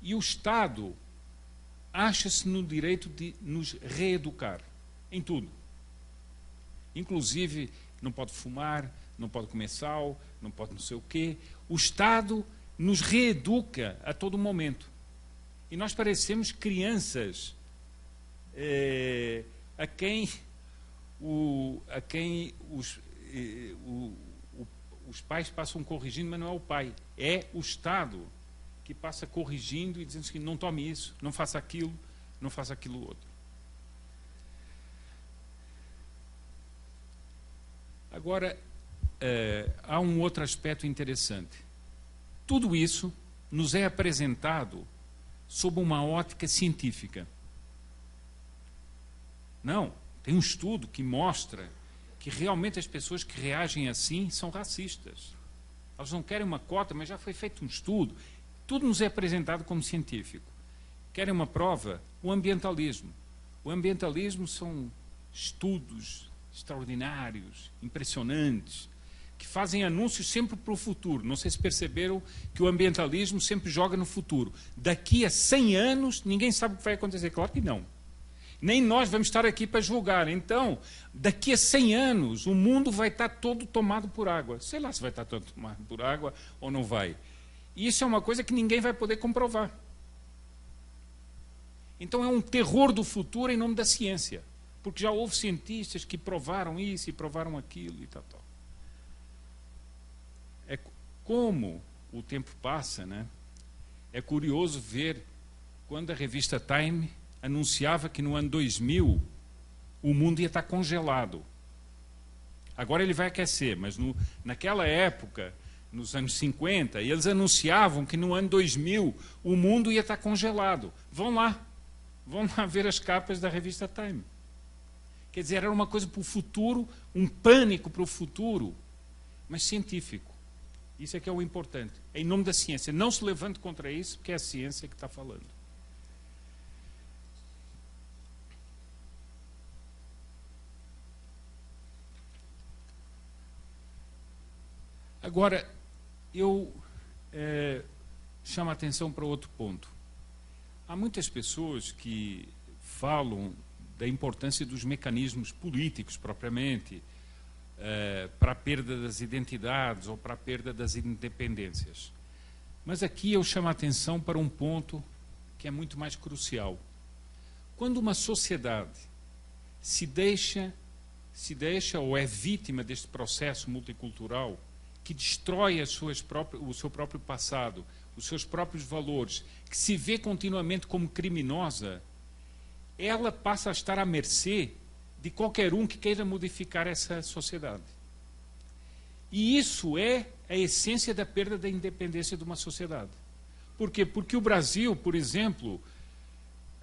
E o Estado acha-se no direito de nos reeducar em tudo. Inclusive, não pode fumar, não pode comer sal, não pode não sei o quê. O Estado nos reeduca a todo momento. E nós parecemos crianças a quem os pais passam corrigindo, mas não é o pai. É o Estado que passa corrigindo e dizendo que não tome isso, não faça aquilo, não faça aquilo outro. Agora, há um outro aspecto interessante. Tudo isso nos é apresentado sob uma ótica científica. Não, tem um estudo que mostra que realmente as pessoas que reagem assim são racistas. Elas não querem uma cota, mas já foi feito um estudo. Tudo nos é apresentado como científico. Querem uma prova? O ambientalismo. O ambientalismo são estudos extraordinários, impressionantes, que fazem anúncios sempre para o futuro. Não sei se perceberam que o ambientalismo sempre joga no futuro. Daqui a 100 anos, ninguém sabe o que vai acontecer. Claro que não. Nem nós vamos estar aqui para julgar. Então, daqui a 100 anos, o mundo vai estar todo tomado por água. Sei lá se vai estar todo tomado por água ou não vai. E isso é uma coisa que ninguém vai poder comprovar. Então, é um terror do futuro em nome da ciência. Porque já houve cientistas que provaram isso e provaram aquilo e tal. É como o tempo passa, né? É curioso ver quando a revista Time anunciava que no ano 2000 o mundo ia estar congelado. Agora ele vai aquecer, mas naquela época, nos anos 50, eles anunciavam que no ano 2000 o mundo ia estar congelado. Vão lá ver as capas da revista Time. Quer dizer, era uma coisa para o futuro, um pânico para o futuro, mas científico. Isso é que é o importante. É em nome da ciência. Não se levante contra isso, porque é a ciência que está falando. Agora, eu chamo a atenção para outro ponto. Há muitas pessoas que falam da importância dos mecanismos políticos, propriamente, para a perda das identidades ou para a perda das independências. Mas aqui eu chamo a atenção para um ponto que é muito mais crucial. Quando uma sociedade se deixa ou é vítima deste processo multicultural, que destrói o seu próprio passado, os seus próprios valores, que se vê continuamente como criminosa, ela passa a estar à mercê de qualquer um que queira modificar essa sociedade. E isso é a essência da perda da independência de uma sociedade. Por quê? Porque o Brasil, por exemplo,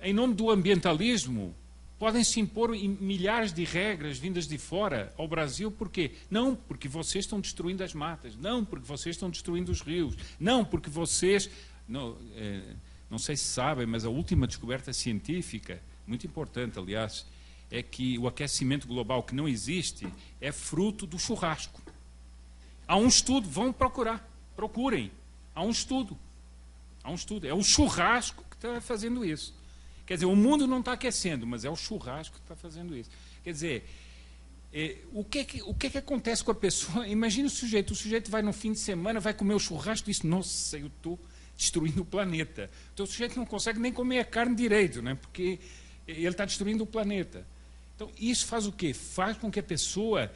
em nome do ambientalismo, podem se impor milhares de regras vindas de fora ao Brasil. Por quê? Não porque vocês estão destruindo as matas, não porque vocês estão destruindo os rios, não porque vocês... Não sei se sabem, mas a última descoberta científica, muito importante, aliás, é que o aquecimento global que não existe é fruto do churrasco. Há um estudo, vão procurem. Há um estudo. É o churrasco que está fazendo isso. Quer dizer, o mundo não está aquecendo, mas é o churrasco que está fazendo isso. Quer dizer, o que é que acontece com a pessoa? Imagina o sujeito vai no fim de semana, vai comer o churrasco e diz, nossa, eu estou destruindo o planeta. Então o sujeito não consegue nem comer a carne direito, né? Porque ele está destruindo o planeta. Então isso faz o quê? Faz com que a pessoa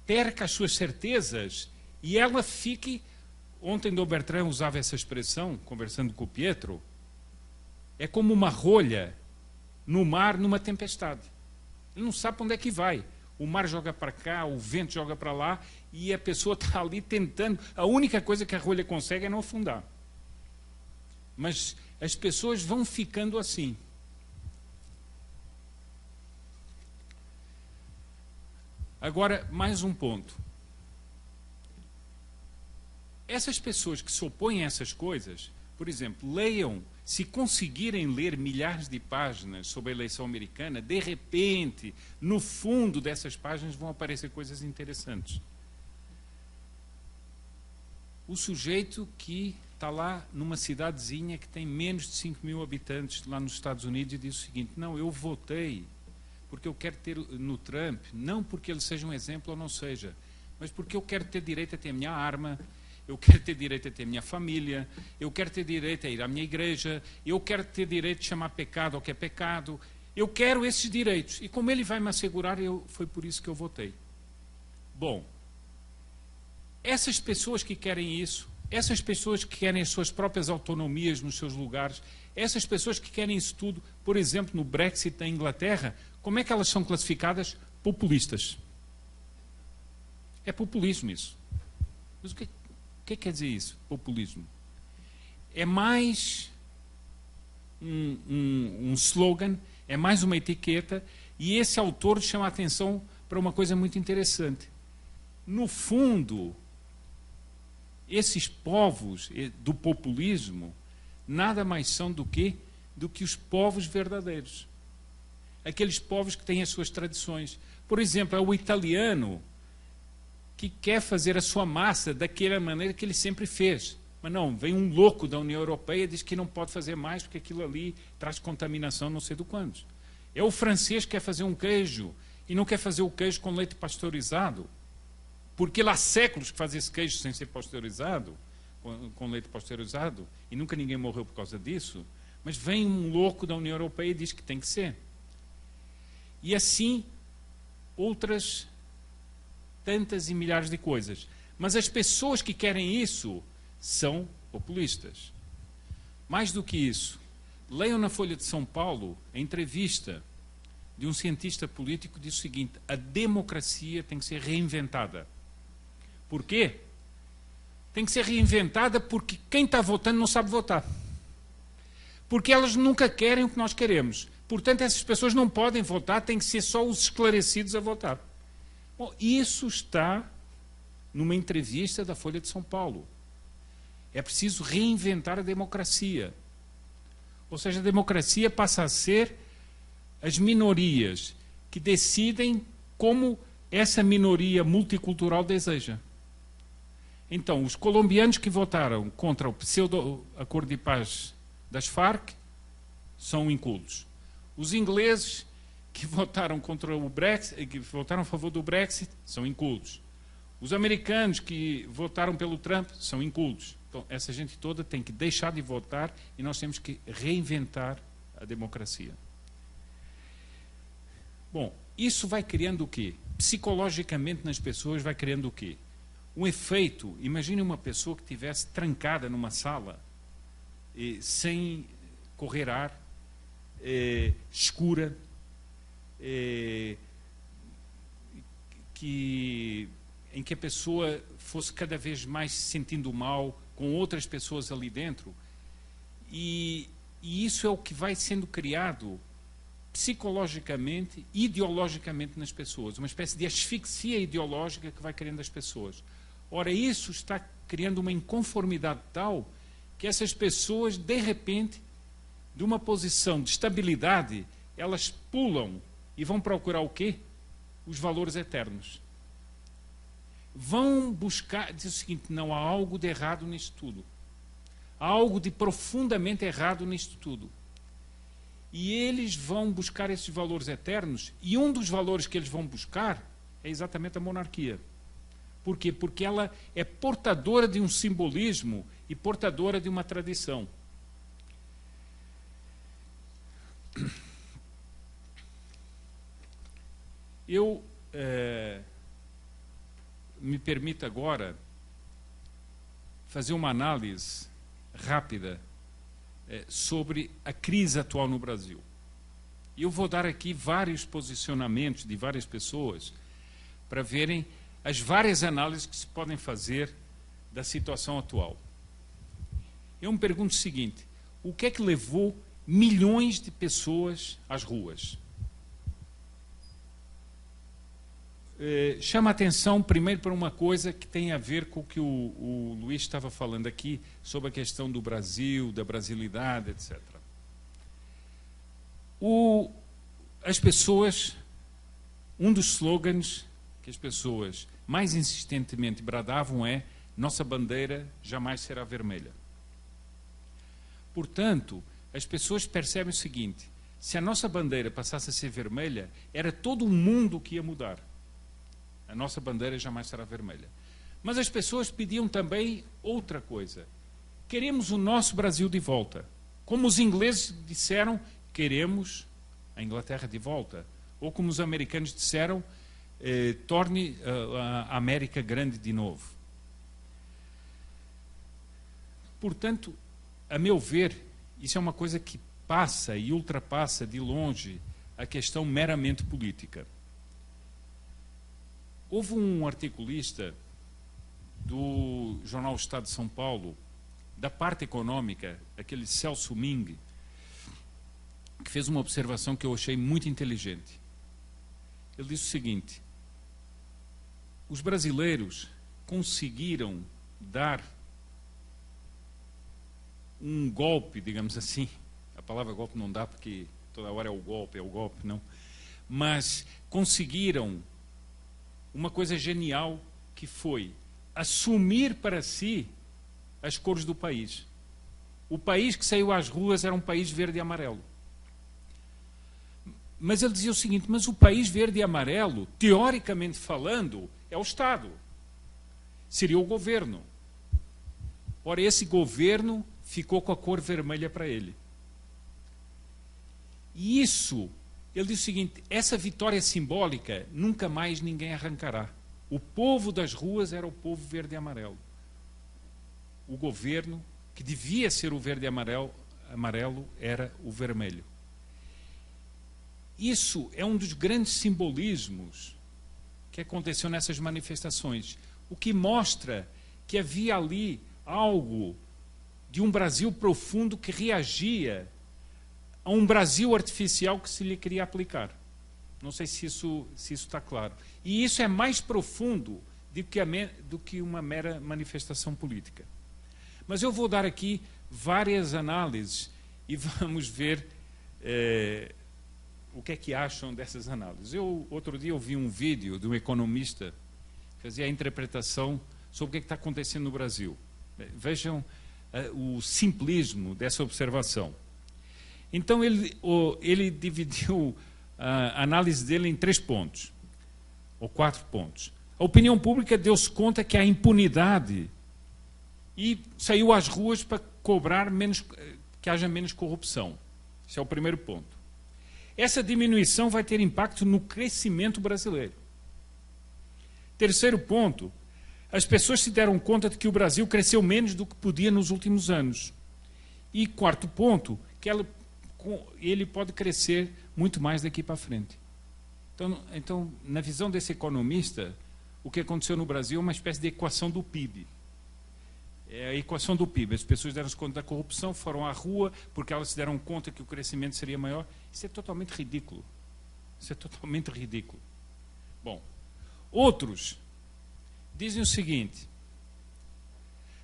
perca as suas certezas e ela fique... Ontem o Bertrand usava essa expressão, conversando com o Pietro, é como uma rolha no mar numa tempestade. Ele não sabe para onde é que vai. O mar joga para cá, o vento joga para lá, e a pessoa está ali tentando. A única coisa que a rolha consegue é não afundar. Mas as pessoas vão ficando assim. Agora, mais um ponto. Essas pessoas que se opõem a essas coisas, por exemplo, leiam, se conseguirem ler milhares de páginas sobre a eleição americana, de repente, no fundo dessas páginas vão aparecer coisas interessantes. O sujeito que está lá numa cidadezinha que tem menos de 5 mil habitantes lá nos Estados Unidos e diz o seguinte, não, eu votei porque eu quero ter no Trump, não porque ele seja um exemplo ou não seja, mas porque eu quero ter direito a ter a minha arma, eu quero ter direito a ter a minha família, eu quero ter direito a ir à minha igreja, eu quero ter direito de chamar pecado ao que é pecado, eu quero esses direitos. E como ele vai me assegurar, foi por isso que eu votei. Bom, essas pessoas que querem isso, essas pessoas que querem as suas próprias autonomias nos seus lugares, essas pessoas que querem isso tudo, por exemplo, no Brexit da Inglaterra, como é que elas são classificadas? Populistas. É populismo isso. Mas o que quer dizer isso, populismo? É mais um slogan, é mais uma etiqueta, e esse autor chama a atenção para uma coisa muito interessante. No fundo, esses povos do populismo nada mais são do que os povos verdadeiros. Aqueles povos que têm as suas tradições. Por exemplo, é o italiano que quer fazer a sua massa daquela maneira que ele sempre fez. Mas não, vem um louco da União Europeia e diz que não pode fazer mais porque aquilo ali traz contaminação não sei do quantos. É o francês que quer fazer um queijo e não quer fazer o queijo com leite pasteurizado. Porque ele há séculos que faz esse queijo sem ser pasteurizado, com leite pasteurizado, e nunca ninguém morreu por causa disso. Mas vem um louco da União Europeia e diz que tem que ser. E assim, outras tantas e milhares de coisas. Mas as pessoas que querem isso são populistas. Mais do que isso, leiam na Folha de São Paulo a entrevista de um cientista político que diz o seguinte: a democracia tem que ser reinventada. Por quê? Tem que ser reinventada porque quem está votando não sabe votar. Porque elas nunca querem o que nós queremos. Portanto, essas pessoas não podem votar, tem que ser só os esclarecidos a votar. Bom, isso está numa entrevista da Folha de São Paulo. É preciso reinventar a democracia. Ou seja, a democracia passa a ser as minorias que decidem como essa minoria multicultural deseja. Então, os colombianos que votaram contra o pseudo-acordo de paz das Farc são incultos. Os ingleses que votaram contra o Brexit, que votaram a favor do Brexit, são incultos. Os americanos que votaram pelo Trump são incultos. Então, essa gente toda tem que deixar de votar e nós temos que reinventar a democracia. Bom, isso vai criando o quê? Psicologicamente nas pessoas vai criando o quê? Um efeito. Imagine uma pessoa que estivesse trancada numa sala, sem correr ar, escura, em que a pessoa fosse cada vez mais se sentindo mal, com outras pessoas ali dentro. E isso é o que vai sendo criado psicologicamente, ideologicamente nas pessoas. Uma espécie de asfixia ideológica que vai criando as pessoas. Ora, isso está criando uma inconformidade tal que essas pessoas, de repente, de uma posição de estabilidade, elas pulam e vão procurar o quê? Os valores eternos. Vão buscar, diz o seguinte: não, há algo de errado nisto tudo. Há algo de profundamente errado nisto tudo. E eles vão buscar esses valores eternos, e um dos valores que eles vão buscar é exatamente a monarquia. Por quê? Porque ela é portadora de um simbolismo e portadora de uma tradição. Eu me permito agora fazer uma análise rápida sobre a crise atual no Brasil. E eu vou dar aqui vários posicionamentos de várias pessoas para verem as várias análises que se podem fazer da situação atual. Eu me pergunto o seguinte: o que é que levou milhões de pessoas às ruas? Chama a atenção primeiro para uma coisa que tem a ver com o que o Luís estava falando aqui, sobre a questão do Brasil, da brasilidade, etc. As pessoas, um dos slogans que as pessoas mais insistentemente bradavam é: nossa bandeira jamais será vermelha. Portanto, as pessoas percebem o seguinte: se a nossa bandeira passasse a ser vermelha, era todo o mundo que ia mudar. A nossa bandeira jamais será vermelha. Mas as pessoas pediam também outra coisa: queremos o nosso Brasil de volta. Como os ingleses disseram, queremos a Inglaterra de volta. Ou como os americanos disseram, torne a América grande de novo. Portanto, a meu ver, isso é uma coisa que passa e ultrapassa de longe a questão meramente política. Houve um articulista do jornal Estado de São Paulo, da parte econômica, aquele Celso Ming, que fez uma observação que eu achei muito inteligente. Ele disse o seguinte: os brasileiros conseguiram dar um golpe, digamos assim. A palavra golpe não dá porque toda hora é o golpe, não. Mas conseguiram uma coisa genial, que foi assumir para si as cores do país. O país que saiu às ruas era um país verde e amarelo. Mas ele dizia o seguinte, mas o país verde e amarelo, teoricamente falando, é o Estado. Seria o governo. Ora, esse governo ficou com a cor vermelha para ele. E isso, ele diz o seguinte, essa vitória simbólica nunca mais ninguém arrancará. O povo das ruas era o povo verde e amarelo. O governo, que devia ser o verde e amarelo era o vermelho. Isso é um dos grandes simbolismos que aconteceu nessas manifestações, o que mostra que havia ali algo de um Brasil profundo que reagia a um Brasil artificial que se lhe queria aplicar. Não sei se isso está claro. E isso é mais profundo do que uma mera manifestação política. Mas eu vou dar aqui várias análises e vamos ver o que é que acham dessas análises. Outro dia eu vi um vídeo de um economista que fazia a interpretação sobre o que é que está acontecendo no Brasil. Vejam o simplismo dessa observação. Então ele dividiu a análise dele em 3 pontos, ou 4 pontos. A opinião pública deu-se conta que há impunidade e saiu às ruas para cobrar que haja menos corrupção. Esse é o primeiro ponto. Essa diminuição vai ter impacto no crescimento brasileiro. Terceiro ponto, as pessoas se deram conta de que o Brasil cresceu menos do que podia nos últimos anos. E quarto ponto, que ele pode crescer muito mais daqui para frente. Então, na visão desse economista, o que aconteceu no Brasil é uma espécie de equação do PIB. É a equação do PIB. As pessoas deram-se conta da corrupção, foram à rua, porque elas se deram conta que o crescimento seria maior. Isso é totalmente ridículo. Isso é totalmente ridículo. Bom, outros dizem o seguinte,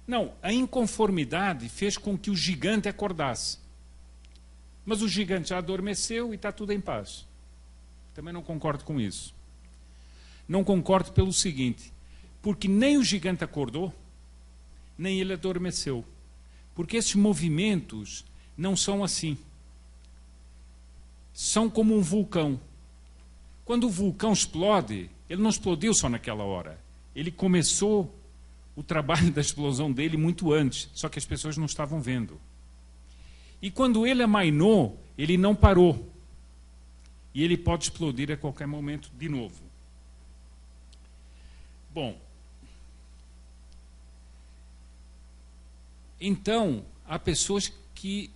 não, a inconformidade fez com que o gigante acordasse. Mas o gigante já adormeceu e está tudo em paz. Também não concordo com isso. Não concordo pelo seguinte, porque nem o gigante acordou, nem ele adormeceu. Porque esses movimentos não são assim. São como um vulcão. Quando o vulcão explode, ele não explodiu só naquela hora. Ele começou o trabalho da explosão dele muito antes, só que as pessoas não estavam vendo. E quando ele amainou, ele não parou. E ele pode explodir a qualquer momento de novo. Bom, então, há pessoas que,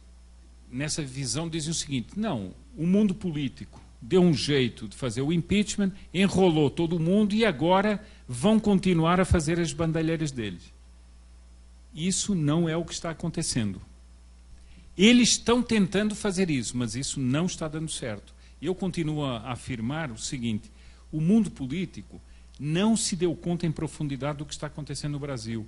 nessa visão, dizem o seguinte, não, o mundo político deu um jeito de fazer o impeachment, enrolou todo mundo e agora vão continuar a fazer as bandalheiras deles. Isso não é o que está acontecendo. Eles estão tentando fazer isso, mas isso não está dando certo. Eu continuo a afirmar o seguinte, o mundo político não se deu conta em profundidade do que está acontecendo no Brasil.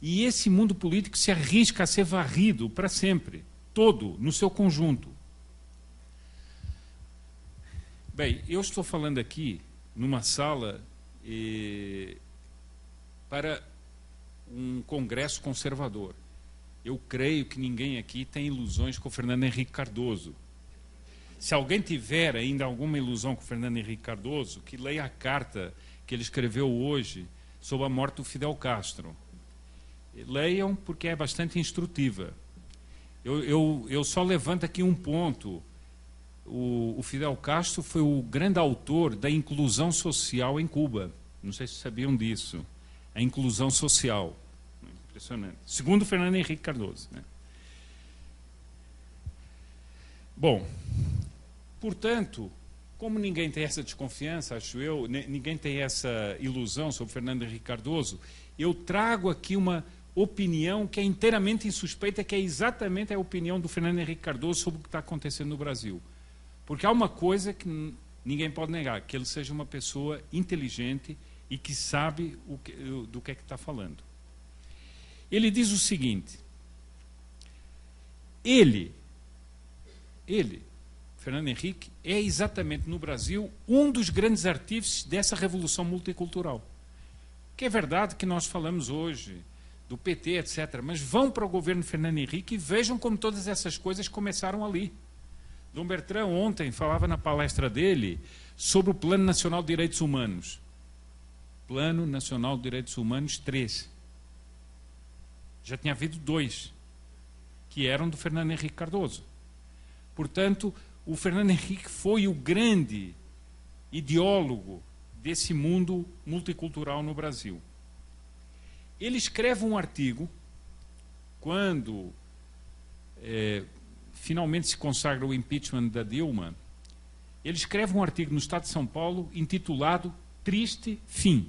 E esse mundo político se arrisca a ser varrido para sempre, todo, no seu conjunto. Bem, eu estou falando aqui numa sala para um congresso conservador. Eu creio que ninguém aqui tem ilusões com o Fernando Henrique Cardoso. Se alguém tiver ainda alguma ilusão com o Fernando Henrique Cardoso, que leia a carta que ele escreveu hoje sobre a morte do Fidel Castro. Leiam, porque é bastante instrutiva. Eu só levanto aqui um ponto. O Fidel Castro foi o grande autor da inclusão social em Cuba. Não sei se sabiam disso. A inclusão social. Impressionante. Segundo Fernando Henrique Cardoso. Né? Bom, portanto, como ninguém tem essa desconfiança, acho eu, ninguém tem essa ilusão sobre Fernando Henrique Cardoso, eu trago aqui uma opinião que é inteiramente insuspeita, que é exatamente a opinião do Fernando Henrique Cardoso sobre o que está acontecendo no Brasil. Porque há uma coisa que ninguém pode negar, que ele seja uma pessoa inteligente e que sabe do que é que está falando. Ele diz o seguinte, Fernando Henrique, é exatamente no Brasil um dos grandes artífices dessa revolução multicultural. Que é verdade que nós falamos hoje do PT, etc., mas vão para o governo Fernando Henrique e vejam como todas essas coisas começaram ali. Dom Bertrand ontem falava na palestra dele sobre o Plano Nacional de Direitos Humanos. Plano Nacional de Direitos Humanos 3. Já tinha havido 2, que eram do Fernando Henrique Cardoso. Portanto, o Fernando Henrique foi o grande ideólogo desse mundo multicultural no Brasil. Ele escreve um artigo, quando finalmente se consagra o impeachment da Dilma, ele escreve um artigo no Estado de São Paulo intitulado Triste Fim.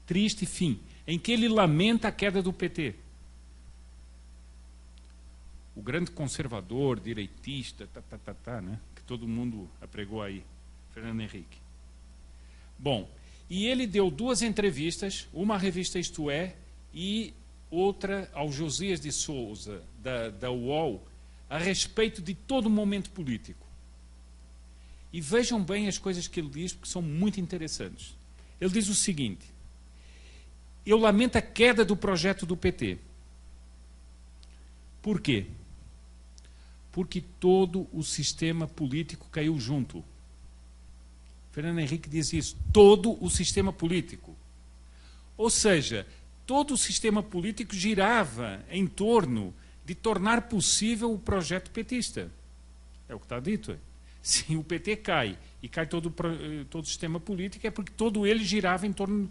Triste Fim, em que ele lamenta a queda do PT. O grande conservador, direitista, né, que todo mundo apregou aí, Fernando Henrique. Bom, e ele deu 2 entrevistas, uma à revista Isto É e outra ao Josias de Souza, da UOL, a respeito de todo o momento político. E vejam bem as coisas que ele diz, porque são muito interessantes. Ele diz o seguinte: eu lamento a queda do projeto do PT. Por quê? Porque todo o sistema político caiu junto. Fernando Henrique diz isso, todo o sistema político. Ou seja, todo o sistema político girava em torno de tornar possível o projeto petista. É o que está dito. Se o PT cai e cai todo o sistema político, é porque todo ele girava em torno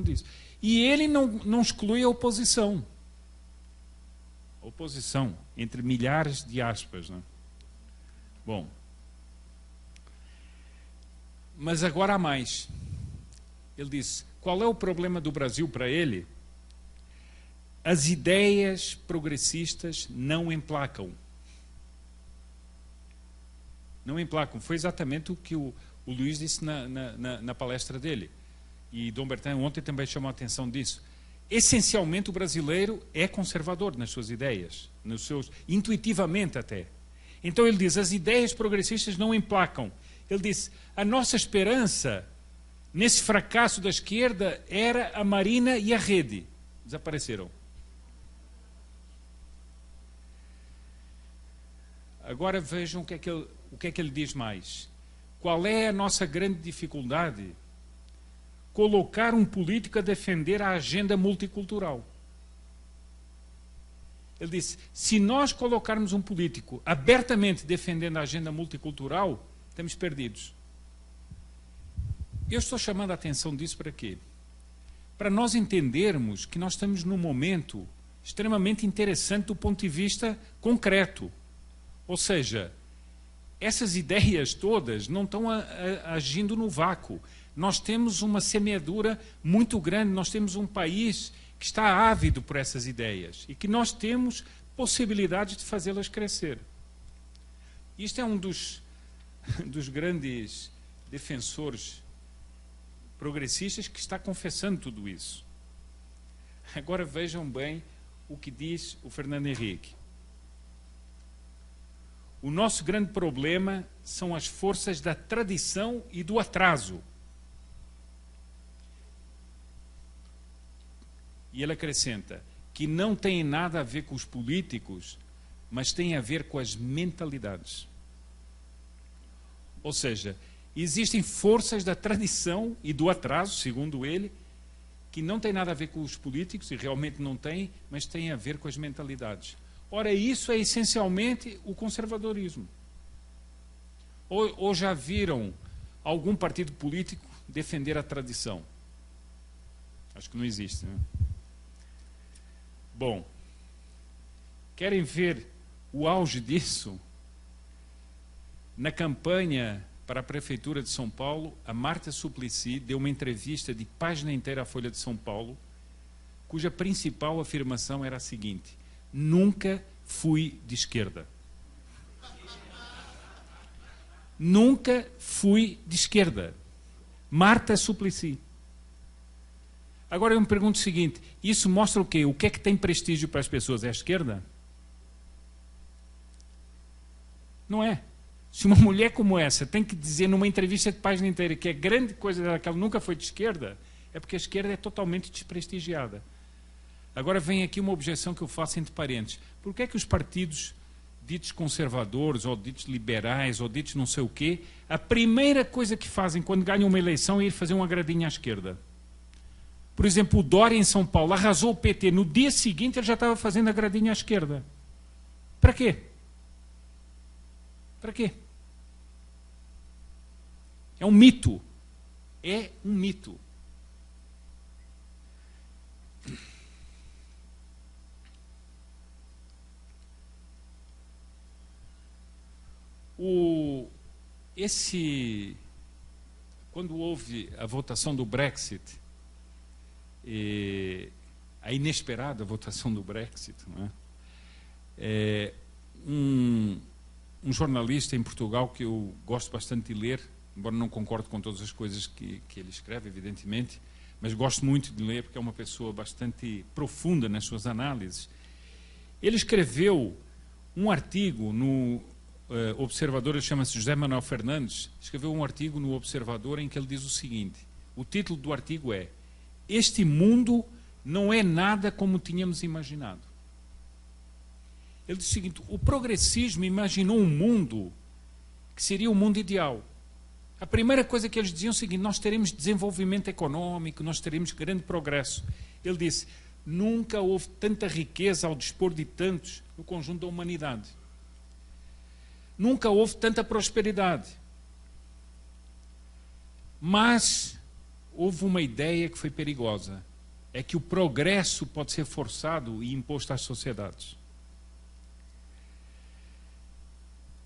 disso. E ele não exclui a oposição. Oposição, entre milhares de aspas. Né? Bom, mas agora há mais. Ele disse, qual é o problema do Brasil para ele? As ideias progressistas não emplacam. Não emplacam. Foi exatamente o que o Luís disse na palestra dele. E Dom Bertrand ontem também chamou a atenção disso. Essencialmente o brasileiro é conservador nas suas ideias, intuitivamente até. Então ele diz, as ideias progressistas não emplacam. Ele disse, a nossa esperança nesse fracasso da esquerda era a Marina e a Rede. Desapareceram. Agora vejam o que é que ele diz mais. Qual é a nossa grande dificuldade? Colocar um político a defender a agenda multicultural. Ele disse, se nós colocarmos um político abertamente defendendo a agenda multicultural, estamos perdidos. Eu estou chamando a atenção disso para quê? Para nós entendermos que nós estamos num momento extremamente interessante do ponto de vista concreto. Ou seja, essas ideias todas não estão agindo no vácuo. Nós temos uma semeadura muito grande, nós temos um país que está ávido por essas ideias e que nós temos possibilidades de fazê-las crescer. Isto é um dos grandes defensores progressistas que está confessando tudo isso. Agora vejam bem o que diz o Fernando Henrique. O nosso grande problema são as forças da tradição e do atraso. E ele acrescenta que não tem nada a ver com os políticos, mas tem a ver com as mentalidades. Ou seja, existem forças da tradição e do atraso, segundo ele, que não tem nada a ver com os políticos, e realmente não tem, mas tem a ver com as mentalidades. Ora, isso é essencialmente o conservadorismo. Ou já viram algum partido político defender a tradição? Acho que não existe, né? Bom, querem ver o auge disso? Na campanha para a Prefeitura de São Paulo, a Marta Suplicy deu uma entrevista de página inteira à Folha de São Paulo, cuja principal afirmação era a seguinte: nunca fui de esquerda. Nunca fui de esquerda. Marta Suplicy. Agora eu me pergunto o seguinte, isso mostra o quê? O que é que tem prestígio para as pessoas? É a esquerda? Não é. Se uma mulher como essa tem que dizer numa entrevista de página inteira que a grande coisa dela que ela nunca foi de esquerda, é porque a esquerda é totalmente desprestigiada. Agora vem aqui uma objeção que eu faço entre parênteses. Por que é que os partidos ditos conservadores, ou ditos liberais, ou ditos não sei o quê, a primeira coisa que fazem quando ganham uma eleição é ir fazer uma gradinha à esquerda. Por exemplo, o Dória em São Paulo arrasou o PT. No dia seguinte ele já estava fazendo a gradinha à esquerda. Para quê? Para quê? É um mito. É um mito. Quando houve a votação do Brexit, a inesperada votação do Brexit, não é? Um jornalista em Portugal que eu gosto bastante de ler, embora não concorde com todas as coisas que ele escreve, evidentemente, mas gosto muito de ler porque é uma pessoa bastante profunda nas suas análises. Ele escreveu um artigo no Observador, ele chama-se José Manuel Fernandes, escreveu um artigo no Observador em que ele diz o seguinte, o título do artigo é "Este mundo não é nada como tínhamos imaginado". Ele diz o seguinte, o progressismo imaginou um mundo que seria o mundo ideal. A primeira coisa que eles diziam é o seguinte, nós teremos desenvolvimento econômico, nós teremos grande progresso. Ele disse, nunca houve tanta riqueza ao dispor de tantos no conjunto da humanidade. Nunca houve tanta prosperidade. Mas houve uma ideia que foi perigosa. É que o progresso pode ser forçado e imposto às sociedades.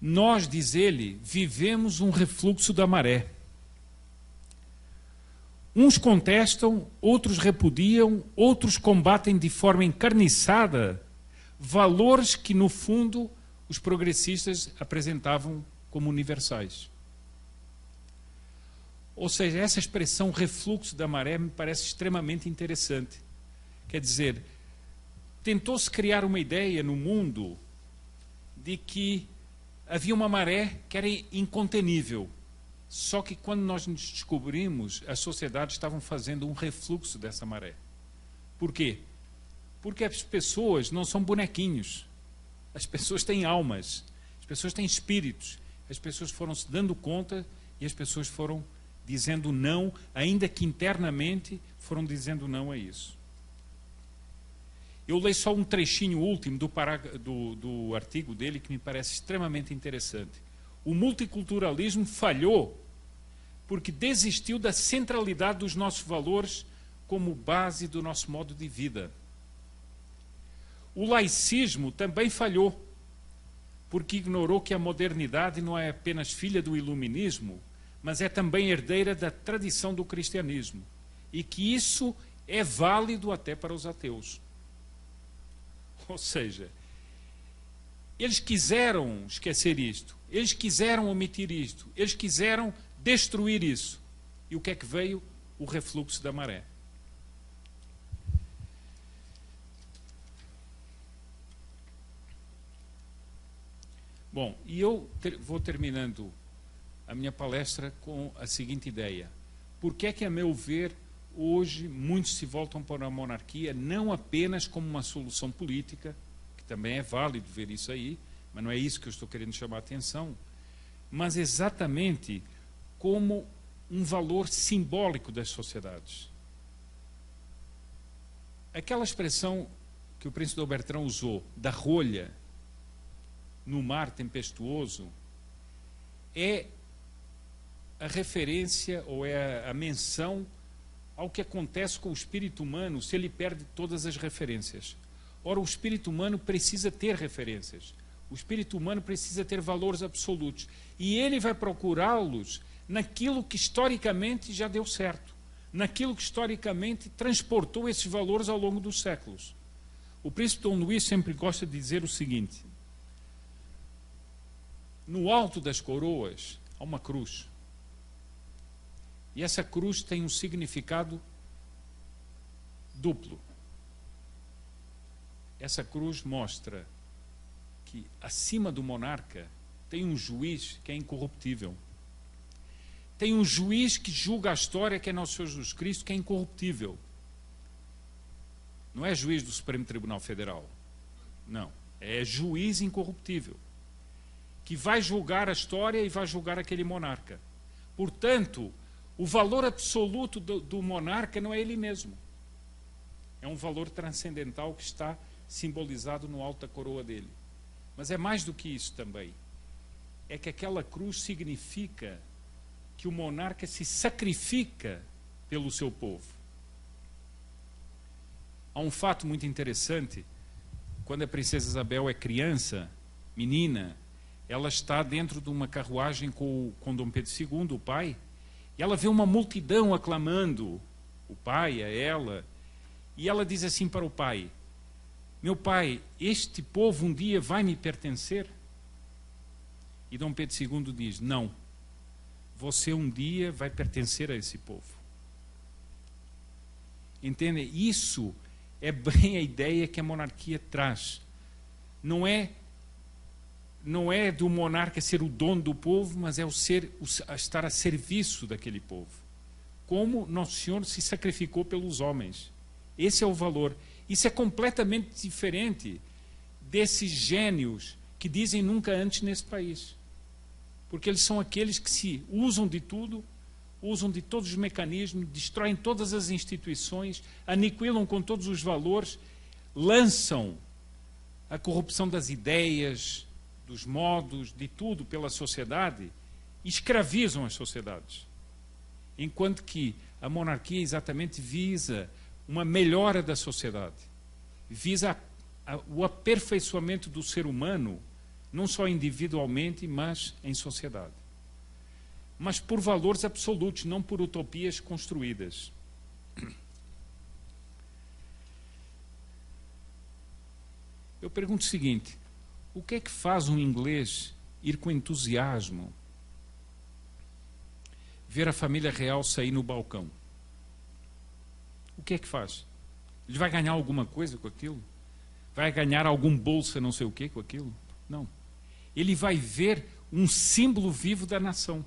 Nós, diz ele, vivemos um refluxo da maré. Uns contestam, outros repudiam, outros combatem de forma encarniçada valores que, no fundo, os progressistas apresentavam como universais. Ou seja, essa expressão refluxo da maré me parece extremamente interessante. Quer dizer, tentou-se criar uma ideia no mundo de que havia uma maré que era incontenível. Só que quando nós nos descobrimos, as sociedades estavam fazendo um refluxo dessa maré. Por quê? Porque as pessoas não são bonequinhos. As pessoas têm almas, as pessoas têm espíritos, as pessoas foram se dando conta e as pessoas foram dizendo não, ainda que internamente foram dizendo não a isso. Eu leio só um trechinho último do artigo dele que me parece extremamente interessante. O multiculturalismo falhou porque desistiu da centralidade dos nossos valores como base do nosso modo de vida. O laicismo também falhou, porque ignorou que a modernidade não é apenas filha do iluminismo, mas é também herdeira da tradição do cristianismo, e que isso é válido até para os ateus. Ou seja, eles quiseram esquecer isto, eles quiseram omitir isto, eles quiseram destruir isso. E o que é que veio? O refluxo da maré. Bom, e eu vou terminando a minha palestra com a seguinte ideia. Por que é que, a meu ver, hoje muitos se voltam para a monarquia não apenas como uma solução política, que também é válido ver isso aí, mas não é isso que eu estou querendo chamar a atenção, mas exatamente como um valor simbólico das sociedades. Aquela expressão que o príncipe Dom Bertrand usou, da rolha no mar tempestuoso, é a referência ou é a menção ao que acontece com o espírito humano se ele perde todas as referências. Ora, o espírito humano precisa ter referências. O espírito humano precisa ter valores absolutos. E ele vai procurá-los naquilo que historicamente já deu certo, naquilo que historicamente transportou esses valores ao longo dos séculos. O príncipe Dom Luís sempre gosta de dizer o seguinte: no alto das coroas há uma cruz. E essa cruz tem um significado duplo. Essa cruz mostra que acima do monarca tem um juiz que é incorruptível. Tem um juiz que julga a história, que é nosso Senhor Jesus Cristo, que é incorruptível. Não é juiz do Supremo Tribunal Federal. Não. É juiz incorruptível. que vai julgar a história e vai julgar aquele monarca. Portanto, o valor absoluto do monarca não é ele mesmo. É um valor transcendental que está simbolizado no alto da coroa dele. Mas é mais do que isso também. É que aquela cruz significa que o monarca se sacrifica pelo seu povo. Há um fato muito interessante. Quando a princesa Isabel é criança, menina, ela está dentro de uma carruagem com Dom Pedro II, o pai, e ela vê uma multidão aclamando o pai, a ela, e ela diz assim para o pai: meu pai, este povo um dia vai me pertencer? E Dom Pedro II diz: não, você um dia vai pertencer a esse povo. Entende? Isso é bem a ideia que a monarquia traz. Não é do monarca ser o dono do povo, mas é estar a serviço daquele povo. Como Nosso Senhor se sacrificou pelos homens. Esse é o valor. Isso é completamente diferente desses gênios que dizem nunca antes nesse país. Porque eles são aqueles que se usam de tudo, usam de todos os mecanismos, destroem todas as instituições, aniquilam com todos os valores, lançam a corrupção das ideias, dos modos, de tudo pela sociedade, escravizam as sociedades. Enquanto que a monarquia exatamente visa uma melhora da sociedade, visa o aperfeiçoamento do ser humano, não só individualmente, mas em sociedade. Mas por valores absolutos, não por utopias construídas. Eu pergunto o seguinte: o que é que faz um inglês ir com entusiasmo ver a família real sair no balcão? O que é que faz? Ele vai ganhar alguma coisa com aquilo? Vai ganhar algum bolsa não sei o que com aquilo? Não. Ele vai ver um símbolo vivo da nação.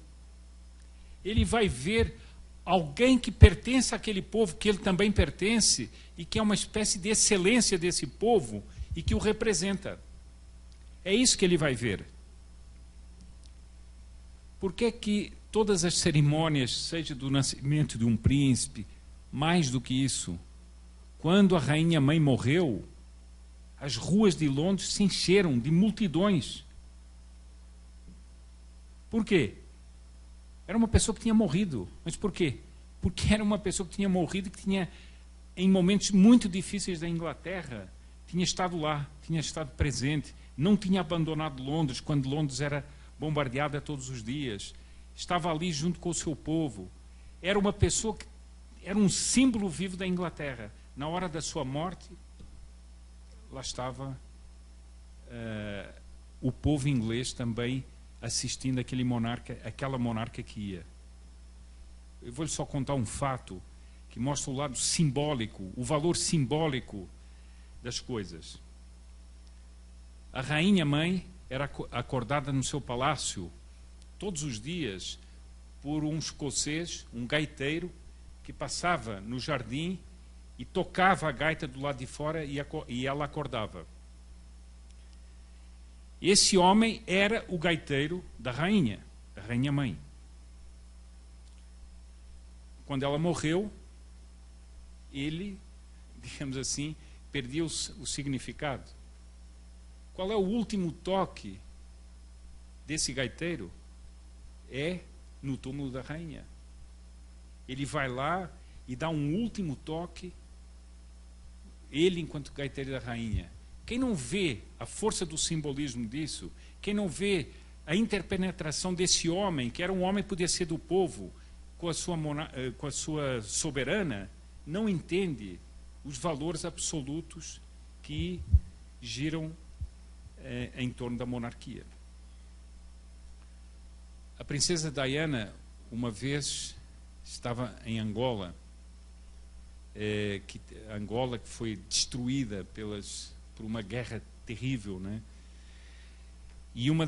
Ele vai ver alguém que pertence àquele povo, que ele também pertence, e que é uma espécie de excelência desse povo e que o representa. É isso que ele vai ver. Por que é que todas as cerimônias, seja do nascimento de um príncipe, mais do que isso, quando a rainha mãe morreu, as ruas de Londres se encheram de multidões? Por quê? Era uma pessoa que tinha morrido. Mas por quê? Porque era uma pessoa que tinha morrido e que tinha, em momentos muito difíceis da Inglaterra, tinha estado lá, tinha estado presente, não tinha abandonado Londres quando Londres era bombardeada todos os dias. Estava ali junto com o seu povo. Era uma pessoa que era um símbolo vivo da Inglaterra. Na hora da sua morte, lá estava o povo inglês também assistindo aquela monarca que ia. Eu vou-lhe só contar um fato que mostra o lado simbólico, o valor simbólico das coisas. A rainha mãe era acordada no seu palácio todos os dias por um escocês, um gaiteiro, que passava no jardim e tocava a gaita do lado de fora e ela acordava. Esse homem era o gaiteiro da rainha mãe. Quando ela morreu, ele, digamos assim, perdia o significado. Qual é o último toque desse gaiteiro? É no túmulo da rainha. Ele vai lá e dá um último toque, ele enquanto gaiteiro da rainha. Quem não vê a força do simbolismo disso, quem não vê a interpenetração desse homem, que era um homem que podia ser do povo, com a sua soberana, não entende os valores absolutos que giram em torno da monarquia. A princesa Diana, uma vez, estava em Angola, Angola que foi destruída por uma guerra terrível, né? E uma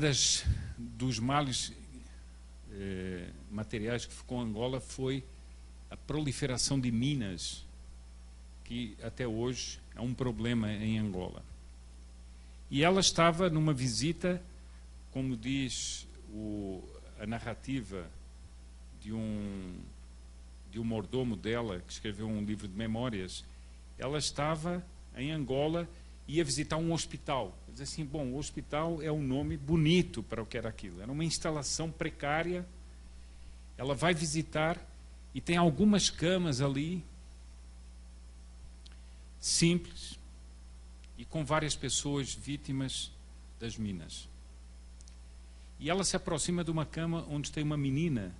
dos males materiais que ficou em Angola foi a proliferação de minas, que até hoje é um problema em Angola. E ela estava numa visita como diz a narrativa de um mordomo dela, que escreveu um livro de memórias, ela estava em Angola e ia visitar um hospital. Diz assim, bom, o hospital é um nome bonito para o que era aquilo. Era uma instalação precária. Ela vai visitar e tem algumas camas ali, simples, e com várias pessoas vítimas das minas. E ela se aproxima de uma cama onde tem uma menina,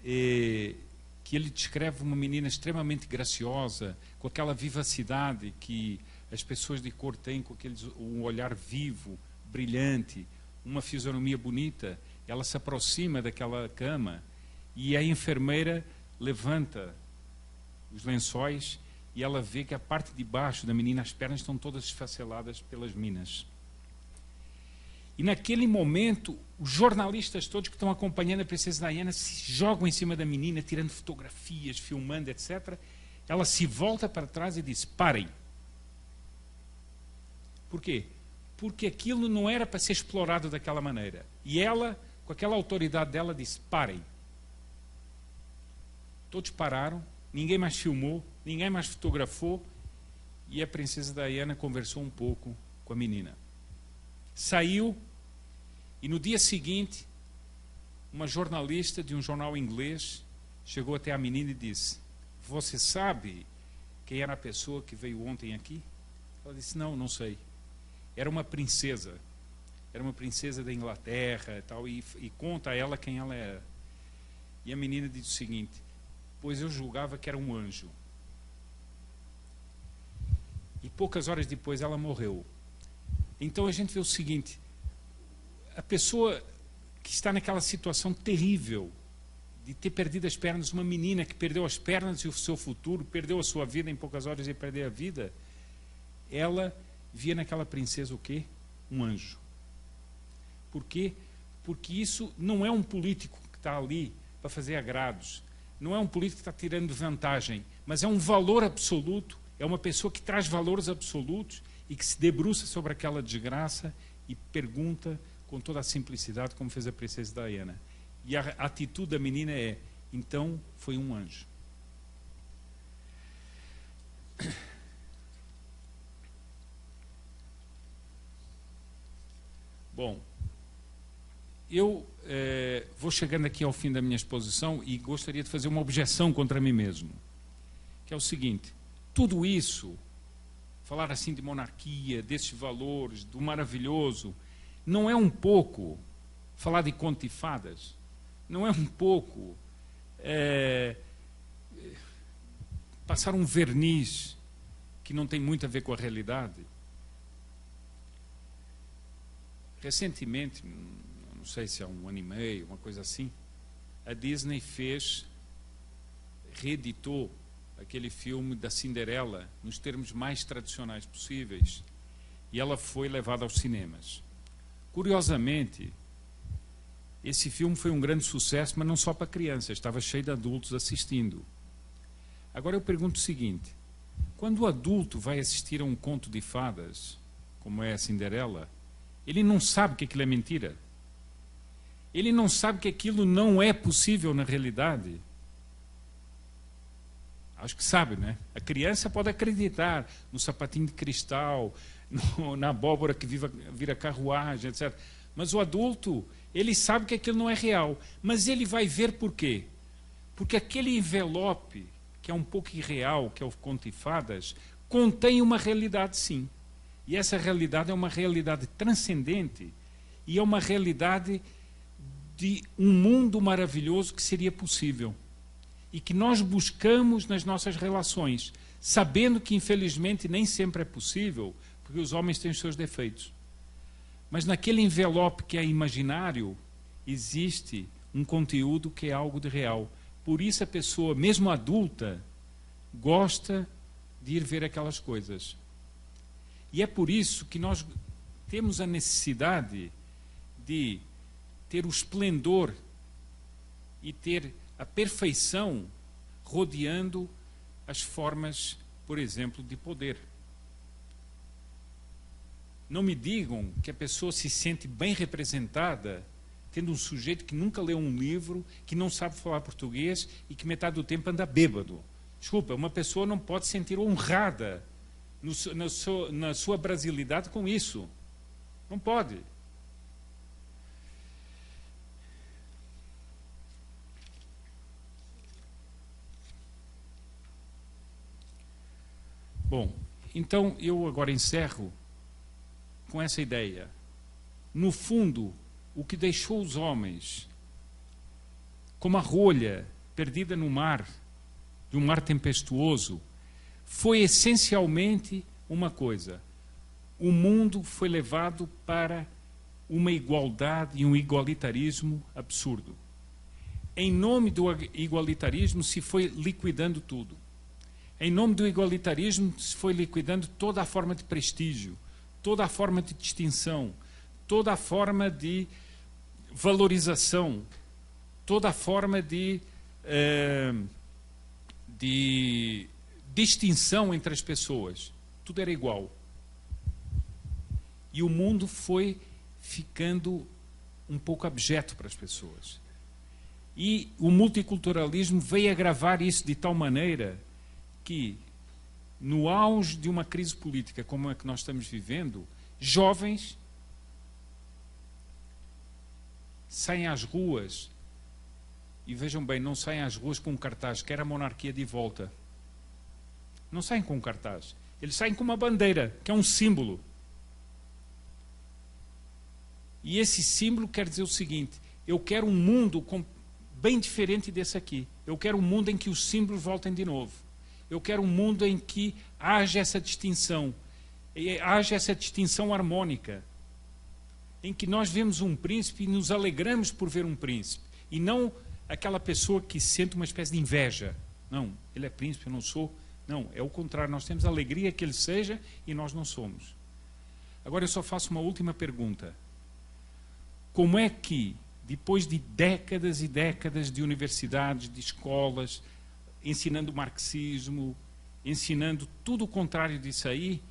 que ele descreve uma menina extremamente graciosa, com aquela vivacidade que as pessoas de cor têm, com um olhar vivo, brilhante, uma fisionomia bonita. Ela se aproxima daquela cama e a enfermeira levanta os lençóis e ela vê que a parte de baixo da menina, as pernas estão todas esfaceladas pelas minas. E naquele momento, os jornalistas todos que estão acompanhando a princesa Diana se jogam em cima da menina, tirando fotografias, filmando, etc. Ela se volta para trás e diz, parem. Por quê? Porque aquilo não era para ser explorado daquela maneira. E ela, com aquela autoridade dela, disse, parem. Todos pararam, ninguém mais filmou, ninguém mais fotografou, e a princesa Diana conversou um pouco com a menina. Saiu, e no dia seguinte, uma jornalista de um jornal inglês chegou até a menina e disse, você sabe quem era a pessoa que veio ontem aqui? Ela disse, não, não sei. Era uma princesa da Inglaterra e tal, e conta a ela quem ela era. E a menina disse o seguinte, pois eu julgava que era um anjo. E poucas horas depois ela morreu. Então a gente vê o seguinte, a pessoa que está naquela situação terrível de ter perdido as pernas, uma menina que perdeu as pernas e o seu futuro, perdeu a sua vida, em poucas horas ia perder a vida, ela via naquela princesa o quê? Um anjo. Por quê? Porque isso não é um político que está ali para fazer agrados, não é um político que está tirando vantagem, mas é um valor absoluto, é uma pessoa que traz valores absolutos e que se debruça sobre aquela desgraça e pergunta com toda a simplicidade, como fez a princesa Diana. E a atitude da menina é, então foi um anjo. Bom, eu vou chegando aqui ao fim da minha exposição e gostaria de fazer uma objeção contra mim mesmo, que é o seguinte, tudo isso, falar assim de monarquia, desses valores, do maravilhoso, não é um pouco falar de conto e fadas? Não é um pouco passar um verniz que não tem muito a ver com a realidade? Recentemente, não sei se há um ano e meio, uma coisa assim, a Disney reeditou aquele filme da Cinderela nos termos mais tradicionais possíveis e ela foi levada aos cinemas. Curiosamente, esse filme foi um grande sucesso, mas não só para crianças, estava cheio de adultos assistindo. Agora eu pergunto o seguinte, quando o adulto vai assistir a um conto de fadas, como é a Cinderela, ele não sabe que aquilo é mentira. Ele não sabe que aquilo não é possível na realidade. Acho que sabe, né? A criança pode acreditar no sapatinho de cristal, na abóbora que vira carruagem, etc. Mas o adulto, ele sabe que aquilo não é real. Mas ele vai ver por quê? Porque aquele envelope, que é um pouco irreal, que é o conto de fadas, contém uma realidade, sim. E essa realidade é uma realidade transcendente e é uma realidade de um mundo maravilhoso que seria possível e que nós buscamos nas nossas relações, sabendo que infelizmente nem sempre é possível, porque os homens têm os seus defeitos. Mas naquele envelope que é imaginário, existe um conteúdo que é algo de real. Por isso a pessoa, mesmo adulta, gosta de ir ver aquelas coisas. E é por isso que nós temos a necessidade de ter o esplendor e ter a perfeição rodeando as formas, por exemplo, de poder. Não me digam que a pessoa se sente bem representada tendo um sujeito que nunca leu um livro, que não sabe falar português e que metade do tempo anda bêbado. Desculpa, uma pessoa não pode se sentir honrada na sua brasilidade com isso. Não pode. Bom, então eu agora encerro com essa ideia. No fundo, o que deixou os homens como a rolha perdida no mar, de um mar tempestuoso, foi essencialmente uma coisa: o mundo foi levado para uma igualdade e um igualitarismo absurdo. Em nome do igualitarismo se foi liquidando tudo. Em nome do igualitarismo se foi liquidando toda a forma de prestígio, toda a forma de distinção, toda a forma de valorização, toda a forma de distinção entre as pessoas. Tudo era igual. E o mundo foi ficando um pouco abjeto para as pessoas. E o multiculturalismo veio agravar isso de tal maneira que, no auge de uma crise política como a que nós estamos vivendo, jovens saem às ruas, e vejam bem, não saem às ruas com um cartaz, quer a monarquia de volta. Não saem com um cartaz. Eles saem com uma bandeira, que é um símbolo. E esse símbolo quer dizer o seguinte: eu quero um mundo bem diferente desse aqui. Eu quero um mundo em que os símbolos voltem de novo. Eu quero um mundo em que haja essa distinção, haja essa distinção harmônica, em que nós vemos um príncipe e nos alegramos por ver um príncipe, e não aquela pessoa que sente uma espécie de inveja. Não, ele é príncipe, eu não sou. Não, é o contrário, nós temos alegria que ele seja e nós não somos. Agora eu só faço uma última pergunta. Como é que, depois de décadas e décadas de universidades, de escolas, ensinando marxismo, ensinando tudo o contrário disso aí,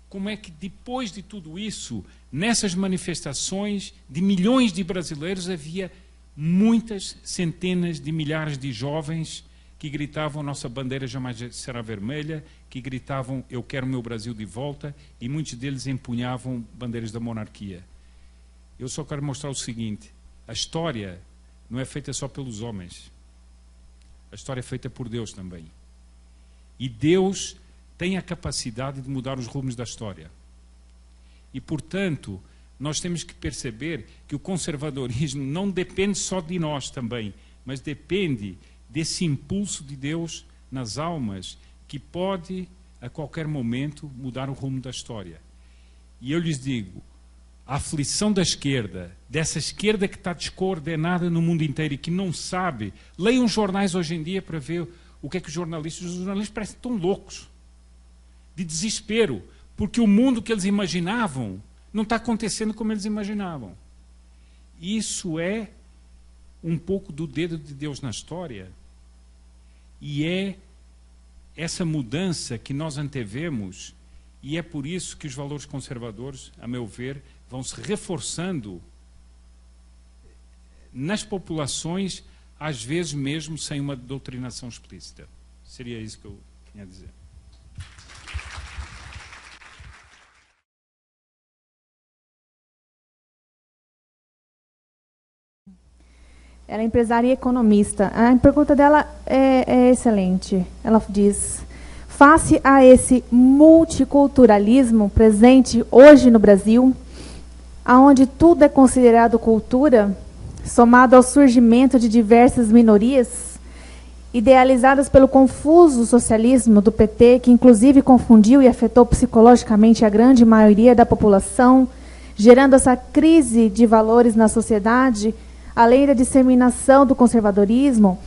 como é que depois de tudo isso, nessas manifestações de milhões de brasileiros, havia muitas centenas de milhares de jovens que gritavam: nossa bandeira jamais será vermelha, que gritavam: eu quero o meu Brasil de volta, e muitos deles empunhavam bandeiras da monarquia. Eu só quero mostrar o seguinte: a história não é feita só pelos homens. A história é feita por Deus também. E Deus tem a capacidade de mudar os rumos da história. E, portanto, nós temos que perceber que o conservadorismo não depende só de nós também, mas depende desse impulso de Deus nas almas que pode, a qualquer momento, mudar o rumo da história. E eu lhes digo, a aflição da esquerda, dessa esquerda que está descoordenada no mundo inteiro e que não sabe, leiam os jornais hoje em dia para ver o que é que os jornalistas parecem tão loucos, de desespero, porque o mundo que eles imaginavam não está acontecendo como eles imaginavam. Isso é um pouco do dedo de Deus na história, e é essa mudança que nós antevemos, e é por isso que os valores conservadores, a meu ver, vão se reforçando nas populações, às vezes mesmo sem uma doutrinação explícita. Seria isso que eu tinha a dizer. Ela é empresária e economista. A pergunta dela é excelente. Ela diz: face a esse multiculturalismo presente hoje no Brasil, aonde tudo é considerado cultura, somado ao surgimento de diversas minorias, idealizadas pelo confuso socialismo do PT, que inclusive confundiu e afetou psicologicamente a grande maioria da população, gerando essa crise de valores na sociedade, além da disseminação do conservadorismo,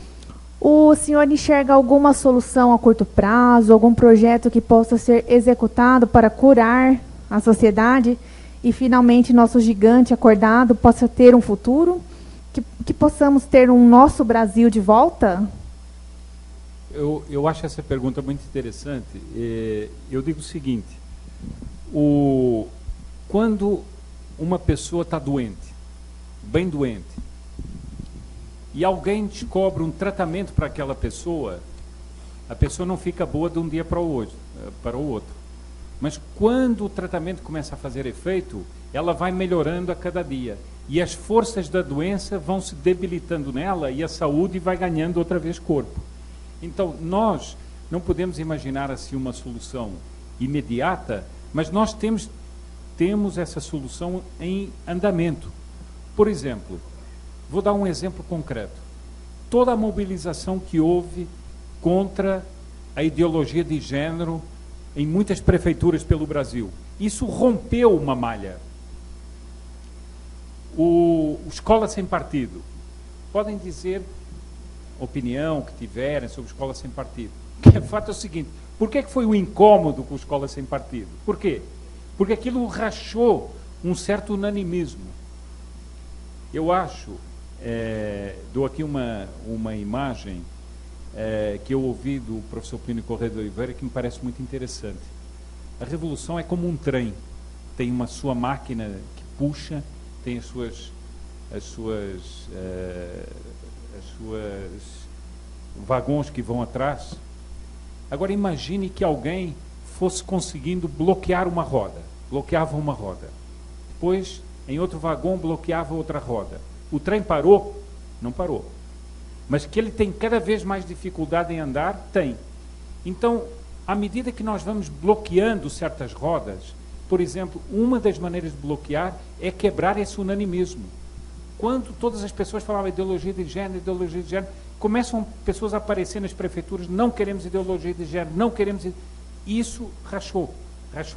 o senhor enxerga alguma solução a curto prazo, algum projeto que possa ser executado para curar a sociedade e, finalmente, nosso gigante acordado possa ter um futuro? Que possamos ter um nosso Brasil de volta? Eu acho essa pergunta muito interessante. Eu digo o seguinte: o Quando uma pessoa está doente, bem doente, e alguém descobre um tratamento para aquela pessoa, a pessoa não fica boa de um dia para o outro. Mas quando o tratamento começa a fazer efeito, ela vai melhorando a cada dia. E as forças da doença vão se debilitando nela e a saúde vai ganhando outra vez corpo. Então, nós não podemos imaginar assim uma solução imediata, mas nós temos essa solução em andamento. Por exemplo, vou dar um exemplo concreto. Toda a mobilização que houve contra a ideologia de gênero em muitas prefeituras pelo Brasil, isso rompeu uma malha. O Escola Sem Partido, podem dizer opinião que tiverem sobre Escola Sem Partido. O fato é o seguinte, por que foi o incômodo com a Escola Sem Partido? Por quê? Porque aquilo rachou um certo unanimismo. Eu acho, dou aqui uma imagem que eu ouvi do professor Plínio Corrêa de Oliveira que me parece muito interessante. A revolução é como um trem, tem uma sua máquina que puxa, tem as suas vagões que vão atrás. Agora imagine que alguém fosse conseguindo bloquear uma roda, bloqueava uma roda. Depois, em outro vagão, bloqueava outra roda. O trem parou? Não parou. Mas que ele tem cada vez mais dificuldade em andar? Tem. Então, à medida que nós vamos bloqueando certas rodas, por exemplo, uma das maneiras de bloquear é quebrar esse unanimismo. Quando todas as pessoas falavam ideologia de género, começam pessoas a aparecer nas prefeituras, não queremos ideologia de género, não queremos... Isso rachou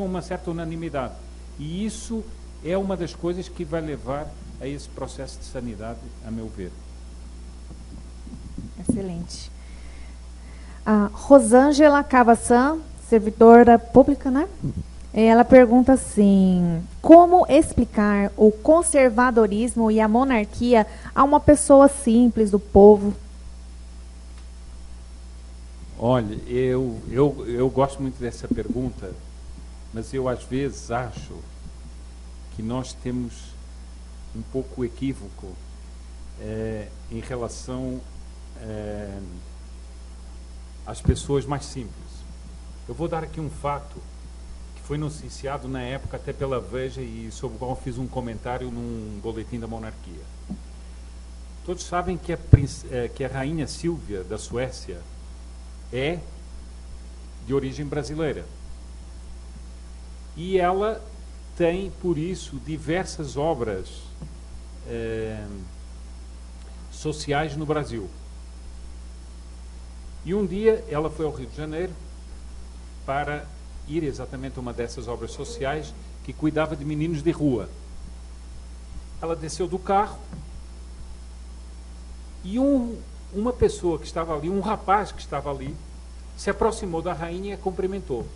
uma certa unanimidade. E isso é uma das coisas que vai levar a esse processo de sanidade, a meu ver. Excelente. A Rosângela Cavassan, servidora pública, né? Ela pergunta assim, como explicar o conservadorismo e a monarquia a uma pessoa simples, do povo? Olha, eu gosto muito dessa pergunta, mas eu às vezes acho que nós temos um pouco equívoco em relação às pessoas mais simples. Eu vou dar aqui um fato que foi noticiado na época até pela Veja e sobre o qual fiz um comentário num boletim da monarquia. Todos sabem que a rainha Sílvia da Suécia é de origem brasileira. E ela tem, por isso, diversas obras sociais no Brasil. E um dia ela foi ao Rio de Janeiro para ir exatamente a uma dessas obras sociais que cuidava de meninos de rua. Ela desceu do carro e uma pessoa que estava ali, um rapaz que estava ali, se aproximou da rainha e a cumprimentou.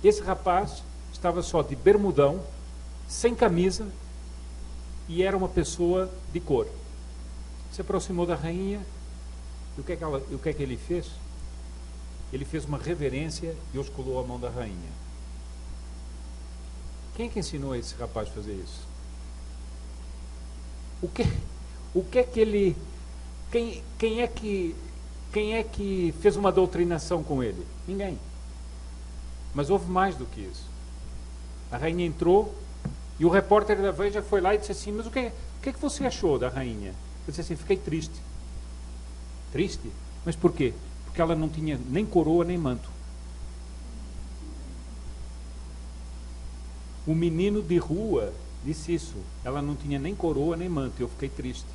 Esse rapaz estava só de bermudão, sem camisa, e era uma pessoa de cor. Se aproximou da rainha, e o que é que ele fez? Ele fez uma reverência e osculou a mão da rainha. Quem é que ensinou esse rapaz a fazer isso? O que é que ele... Quem é que fez uma doutrinação com ele? Ninguém. Mas houve mais do que isso. A rainha entrou e o repórter da Veja foi lá e disse assim, mas o que é que você achou da rainha? Eu disse assim, fiquei triste. Triste? Mas por quê? Porque ela não tinha nem coroa nem manto. O menino de rua disse isso. Ela não tinha nem coroa nem manto. Eu fiquei triste.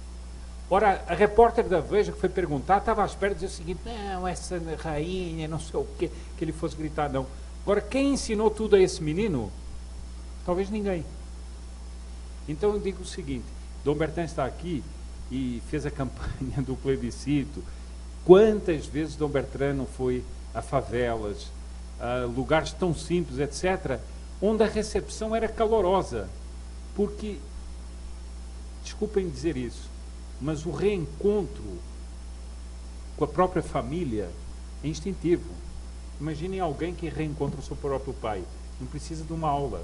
Ora, a repórter da Veja que foi perguntar, estava à espera de dizer o seguinte, não, essa rainha, não sei o quê, que ele fosse gritar, não. Agora, quem ensinou tudo a esse menino? Talvez ninguém. Então eu digo o seguinte, Dom Bertin está aqui e fez a campanha do plebiscito. Quantas vezes Dom Bertin não foi a favelas, a lugares tão simples, etc., onde a recepção era calorosa, porque, desculpem dizer isso, mas o reencontro com a própria família é instintivo. Imaginem alguém que reencontra o seu próprio pai. Não precisa de uma aula.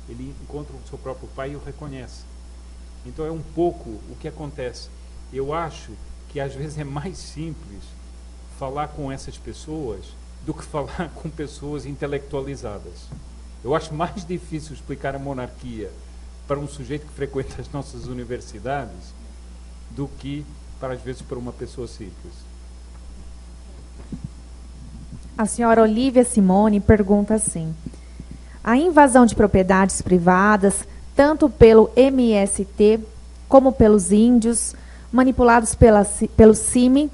ele encontra o seu próprio pai e o reconhece. Então é um pouco o que acontece. Eu acho que às vezes é mais simples falar com essas pessoas do que falar com pessoas intelectualizadas. Eu acho mais difícil explicar a monarquia para um sujeito que frequenta as nossas universidades do que, para, às vezes, para uma pessoa simples. A senhora Olivia Simone pergunta assim: a invasão de propriedades privadas, tanto pelo MST como pelos índios, manipulados pelo CIMI,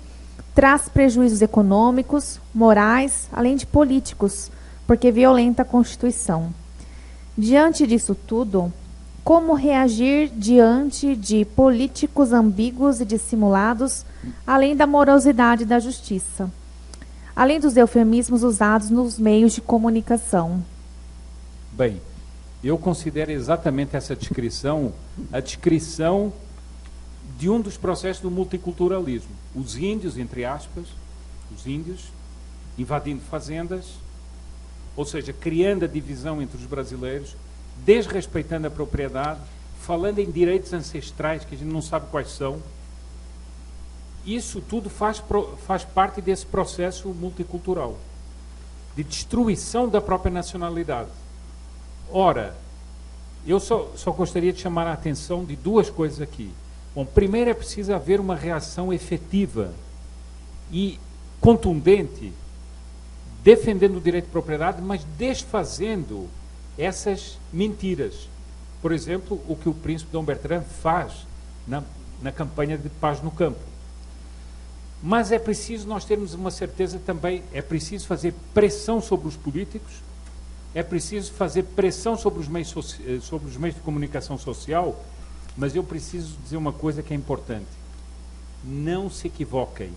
traz prejuízos econômicos, morais, além de políticos, porque violenta a Constituição. Diante disso tudo, como reagir diante de políticos ambíguos e dissimulados, além da morosidade da justiça, além dos eufemismos usados nos meios de comunicação? Bem, eu considero exatamente essa descrição a descrição de um dos processos do multiculturalismo. Os índios, entre aspas, os índios invadindo fazendas, ou seja, criando a divisão entre os brasileiros, desrespeitando a propriedade, falando em direitos ancestrais que a gente não sabe quais são. Isso tudo faz parte desse processo multicultural, de destruição da própria nacionalidade. Ora, eu só gostaria de chamar a atenção de duas coisas aqui. Bom, primeiro é preciso haver uma reação efetiva e contundente, defendendo o direito de propriedade, mas desfazendo essas mentiras. Por exemplo, o que o príncipe Dom Bertrand faz na campanha de paz no campo. Mas é preciso nós termos uma certeza também, é preciso fazer pressão sobre os políticos, é preciso fazer pressão sobre os meios de comunicação social, mas eu preciso dizer uma coisa que é importante. Não se equivoquem.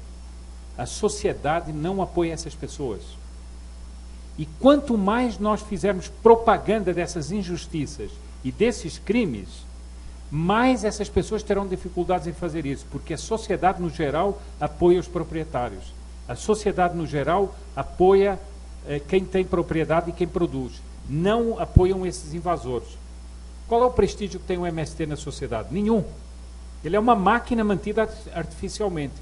A sociedade não apoia essas pessoas. E quanto mais nós fizermos propaganda dessas injustiças e desses crimes, mais essas pessoas terão dificuldades em fazer isso, porque a sociedade, no geral, apoia os proprietários. A sociedade, no geral, apoia quem tem propriedade e quem produz. Não apoiam esses invasores. Qual é o prestígio que tem o MST na sociedade? Nenhum. Ele é uma máquina mantida artificialmente.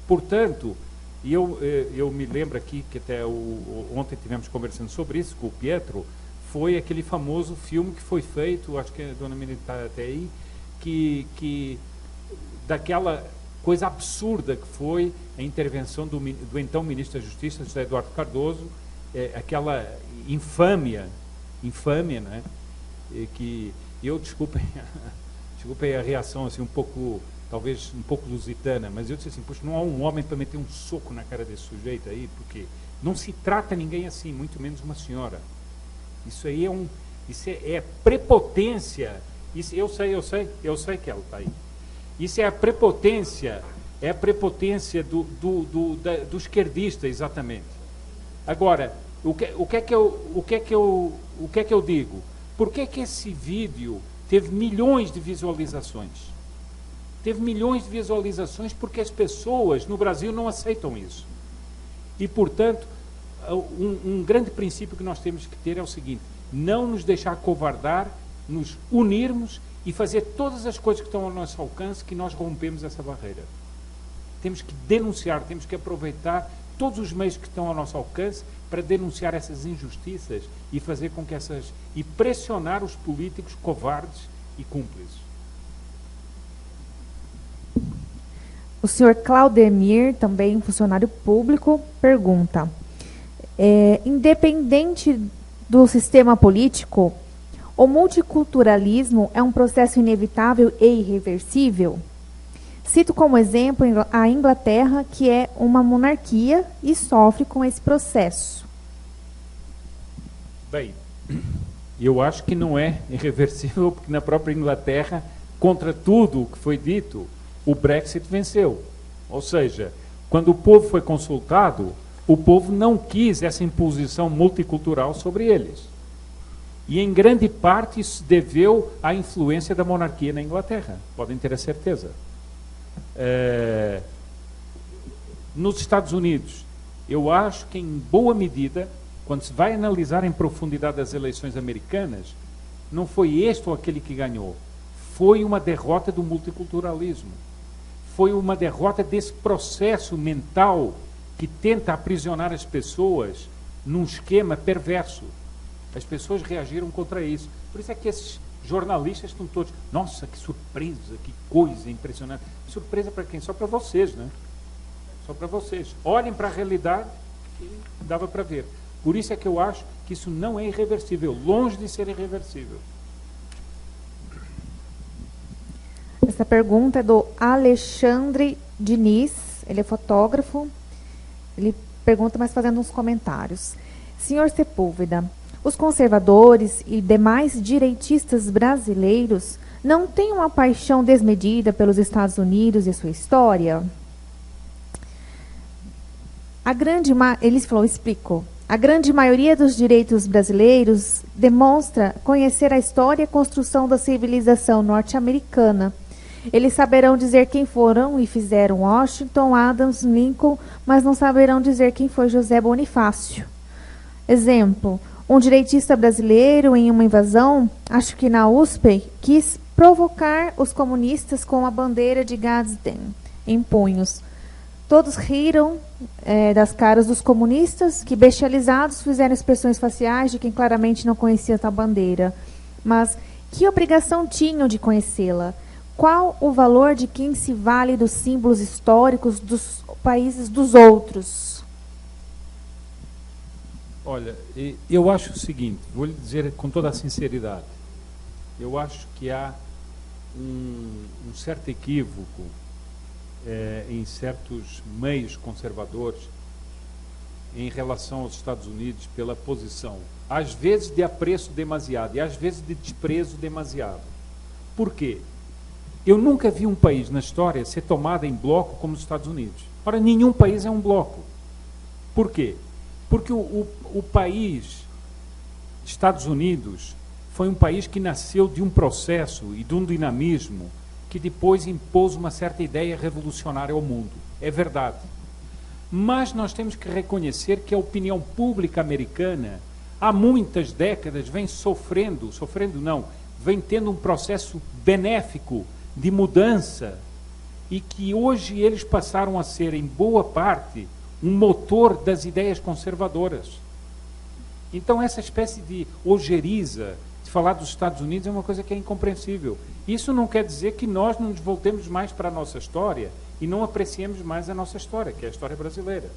Portanto, eu me lembro aqui, que até ontem tivemos conversando sobre isso com o Pietro, foi aquele famoso filme que foi feito, acho que a dona Miriam está até aí, que daquela coisa absurda que foi a intervenção do então Ministro da Justiça, José Eduardo Cardoso, aquela infâmia, né? Que eu, desculpem a reação assim, talvez um pouco lusitana, mas eu disse assim, poxa, não há um homem para meter um soco na cara desse sujeito aí, porque não se trata ninguém assim, muito menos uma senhora. Isso aí é prepotência. Isso, eu sei que ela está aí. Isso é a prepotência do esquerdista, exatamente. Agora, o que é que eu digo? Por que que esse vídeo teve milhões de visualizações? Teve milhões de visualizações porque as pessoas no Brasil não aceitam isso. E, portanto, um grande princípio que nós temos que ter é o seguinte: não nos deixar covardar, nos unirmos e fazer todas as coisas que estão ao nosso alcance, que nós rompemos essa barreira. Temos que denunciar, temos que aproveitar todos os meios que estão ao nosso alcance para denunciar essas injustiças e fazer com que e pressionar os políticos covardes e cúmplices. O senhor Claudemir, também funcionário público, pergunta: independente do sistema político, o multiculturalismo é um processo inevitável e irreversível? Cito como exemplo a Inglaterra, que é uma monarquia e sofre com esse processo. Bem, eu acho que não é irreversível, porque na própria Inglaterra, contra tudo o que foi dito, o Brexit venceu. Ou seja, quando o povo foi consultado, o povo não quis essa imposição multicultural sobre eles. E, em grande parte, isso se deveu à influência da monarquia na Inglaterra. Podem ter a certeza. Nos Estados Unidos, eu acho que, em boa medida, quando se vai analisar em profundidade as eleições americanas, não foi este ou aquele que ganhou. Foi uma derrota do multiculturalismo. Foi uma derrota desse processo mental que tenta aprisionar as pessoas num esquema perverso. As pessoas reagiram contra isso. Por isso é que esses jornalistas estão todos... Nossa, que surpresa, que coisa impressionante. Surpresa para quem? Só para vocês, né? Só para vocês. Olhem para a realidade e dava para ver. Por isso é que eu acho que isso não é irreversível. Longe de ser irreversível. Essa pergunta é do Alexandre Diniz. Ele é fotógrafo. Ele pergunta, mas fazendo uns comentários. Senhor Sepúlveda, os conservadores e demais direitistas brasileiros não têm uma paixão desmedida pelos Estados Unidos e sua história? Ele falou, explicou. A grande maioria dos direitos brasileiros demonstra conhecer a história e a construção da civilização norte-americana. Eles saberão dizer quem foram e fizeram Washington, Adams, Lincoln, mas não saberão dizer quem foi José Bonifácio. Exemplo, um direitista brasileiro em uma invasão, acho que na USP, quis provocar os comunistas com a bandeira de Gadsden em punhos. Todos riram das caras dos comunistas, que bestializados fizeram expressões faciais de quem claramente não conhecia tal bandeira. Mas que obrigação tinham de conhecê-la? Qual o valor de quem se vale dos símbolos históricos dos países dos outros? Olha, eu acho o seguinte, vou lhe dizer com toda a sinceridade, eu acho que há um certo equívoco em certos meios conservadores em relação aos Estados Unidos pela posição, às vezes de apreço demasiado e às vezes de desprezo demasiado. Por quê? Eu nunca vi um país na história ser tomado em bloco como os Estados Unidos. Ora, nenhum país é um bloco. Por quê? Porque o país, Estados Unidos, foi um país que nasceu de um processo e de um dinamismo que depois impôs uma certa ideia revolucionária ao mundo. É verdade. Mas nós temos que reconhecer que a opinião pública americana, há muitas décadas, vem vem tendo um processo benéfico de mudança e que hoje eles passaram a ser, em boa parte, um motor das ideias conservadoras. Então, essa espécie de ojeriza de falar dos Estados Unidos é uma coisa que é incompreensível. Isso não quer dizer que nós não nos voltemos mais para a nossa história e não apreciemos mais a nossa história, que é a história brasileira.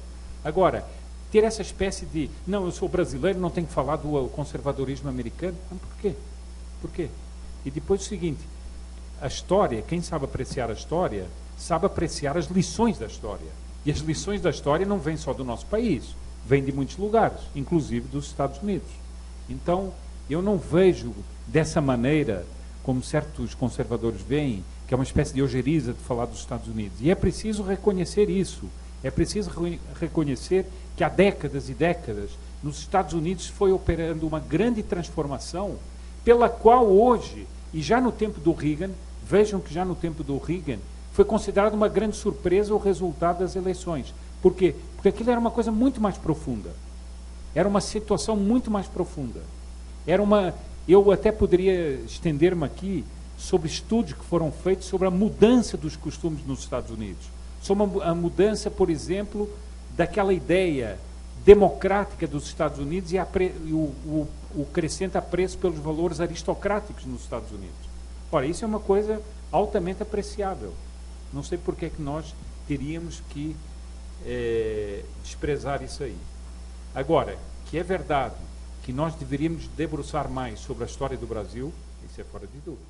Agora, ter essa espécie de, não, eu sou brasileiro, não tenho que falar do conservadorismo americano, mas por quê? Por quê? E depois o seguinte, a história, quem sabe apreciar a história, sabe apreciar as lições da história. E as lições da história não vêm só do nosso país, vêm de muitos lugares, inclusive dos Estados Unidos. Então, eu não vejo dessa maneira, como certos conservadores veem, que é uma espécie de ojeriza de falar dos Estados Unidos. E é preciso reconhecer isso. É preciso reconhecer que há décadas e décadas, nos Estados Unidos foi operando uma grande transformação, pela qual hoje, e já no tempo do Reagan, vejam que já no tempo do Reagan, foi considerado uma grande surpresa o resultado das eleições. Por quê? Porque aquilo era uma coisa muito mais profunda. Era uma situação muito mais profunda. Eu até poderia estender-me aqui sobre estudos que foram feitos sobre a mudança dos costumes nos Estados Unidos. Sobre a mudança, por exemplo, daquela ideia democrática dos Estados Unidos e o crescente apreço pelos valores aristocráticos nos Estados Unidos. Ora, isso é uma coisa altamente apreciável. Não sei por que é que nós teríamos que desprezar isso aí. Agora, que é verdade que nós deveríamos debruçar mais sobre a história do Brasil, isso é fora de dúvida.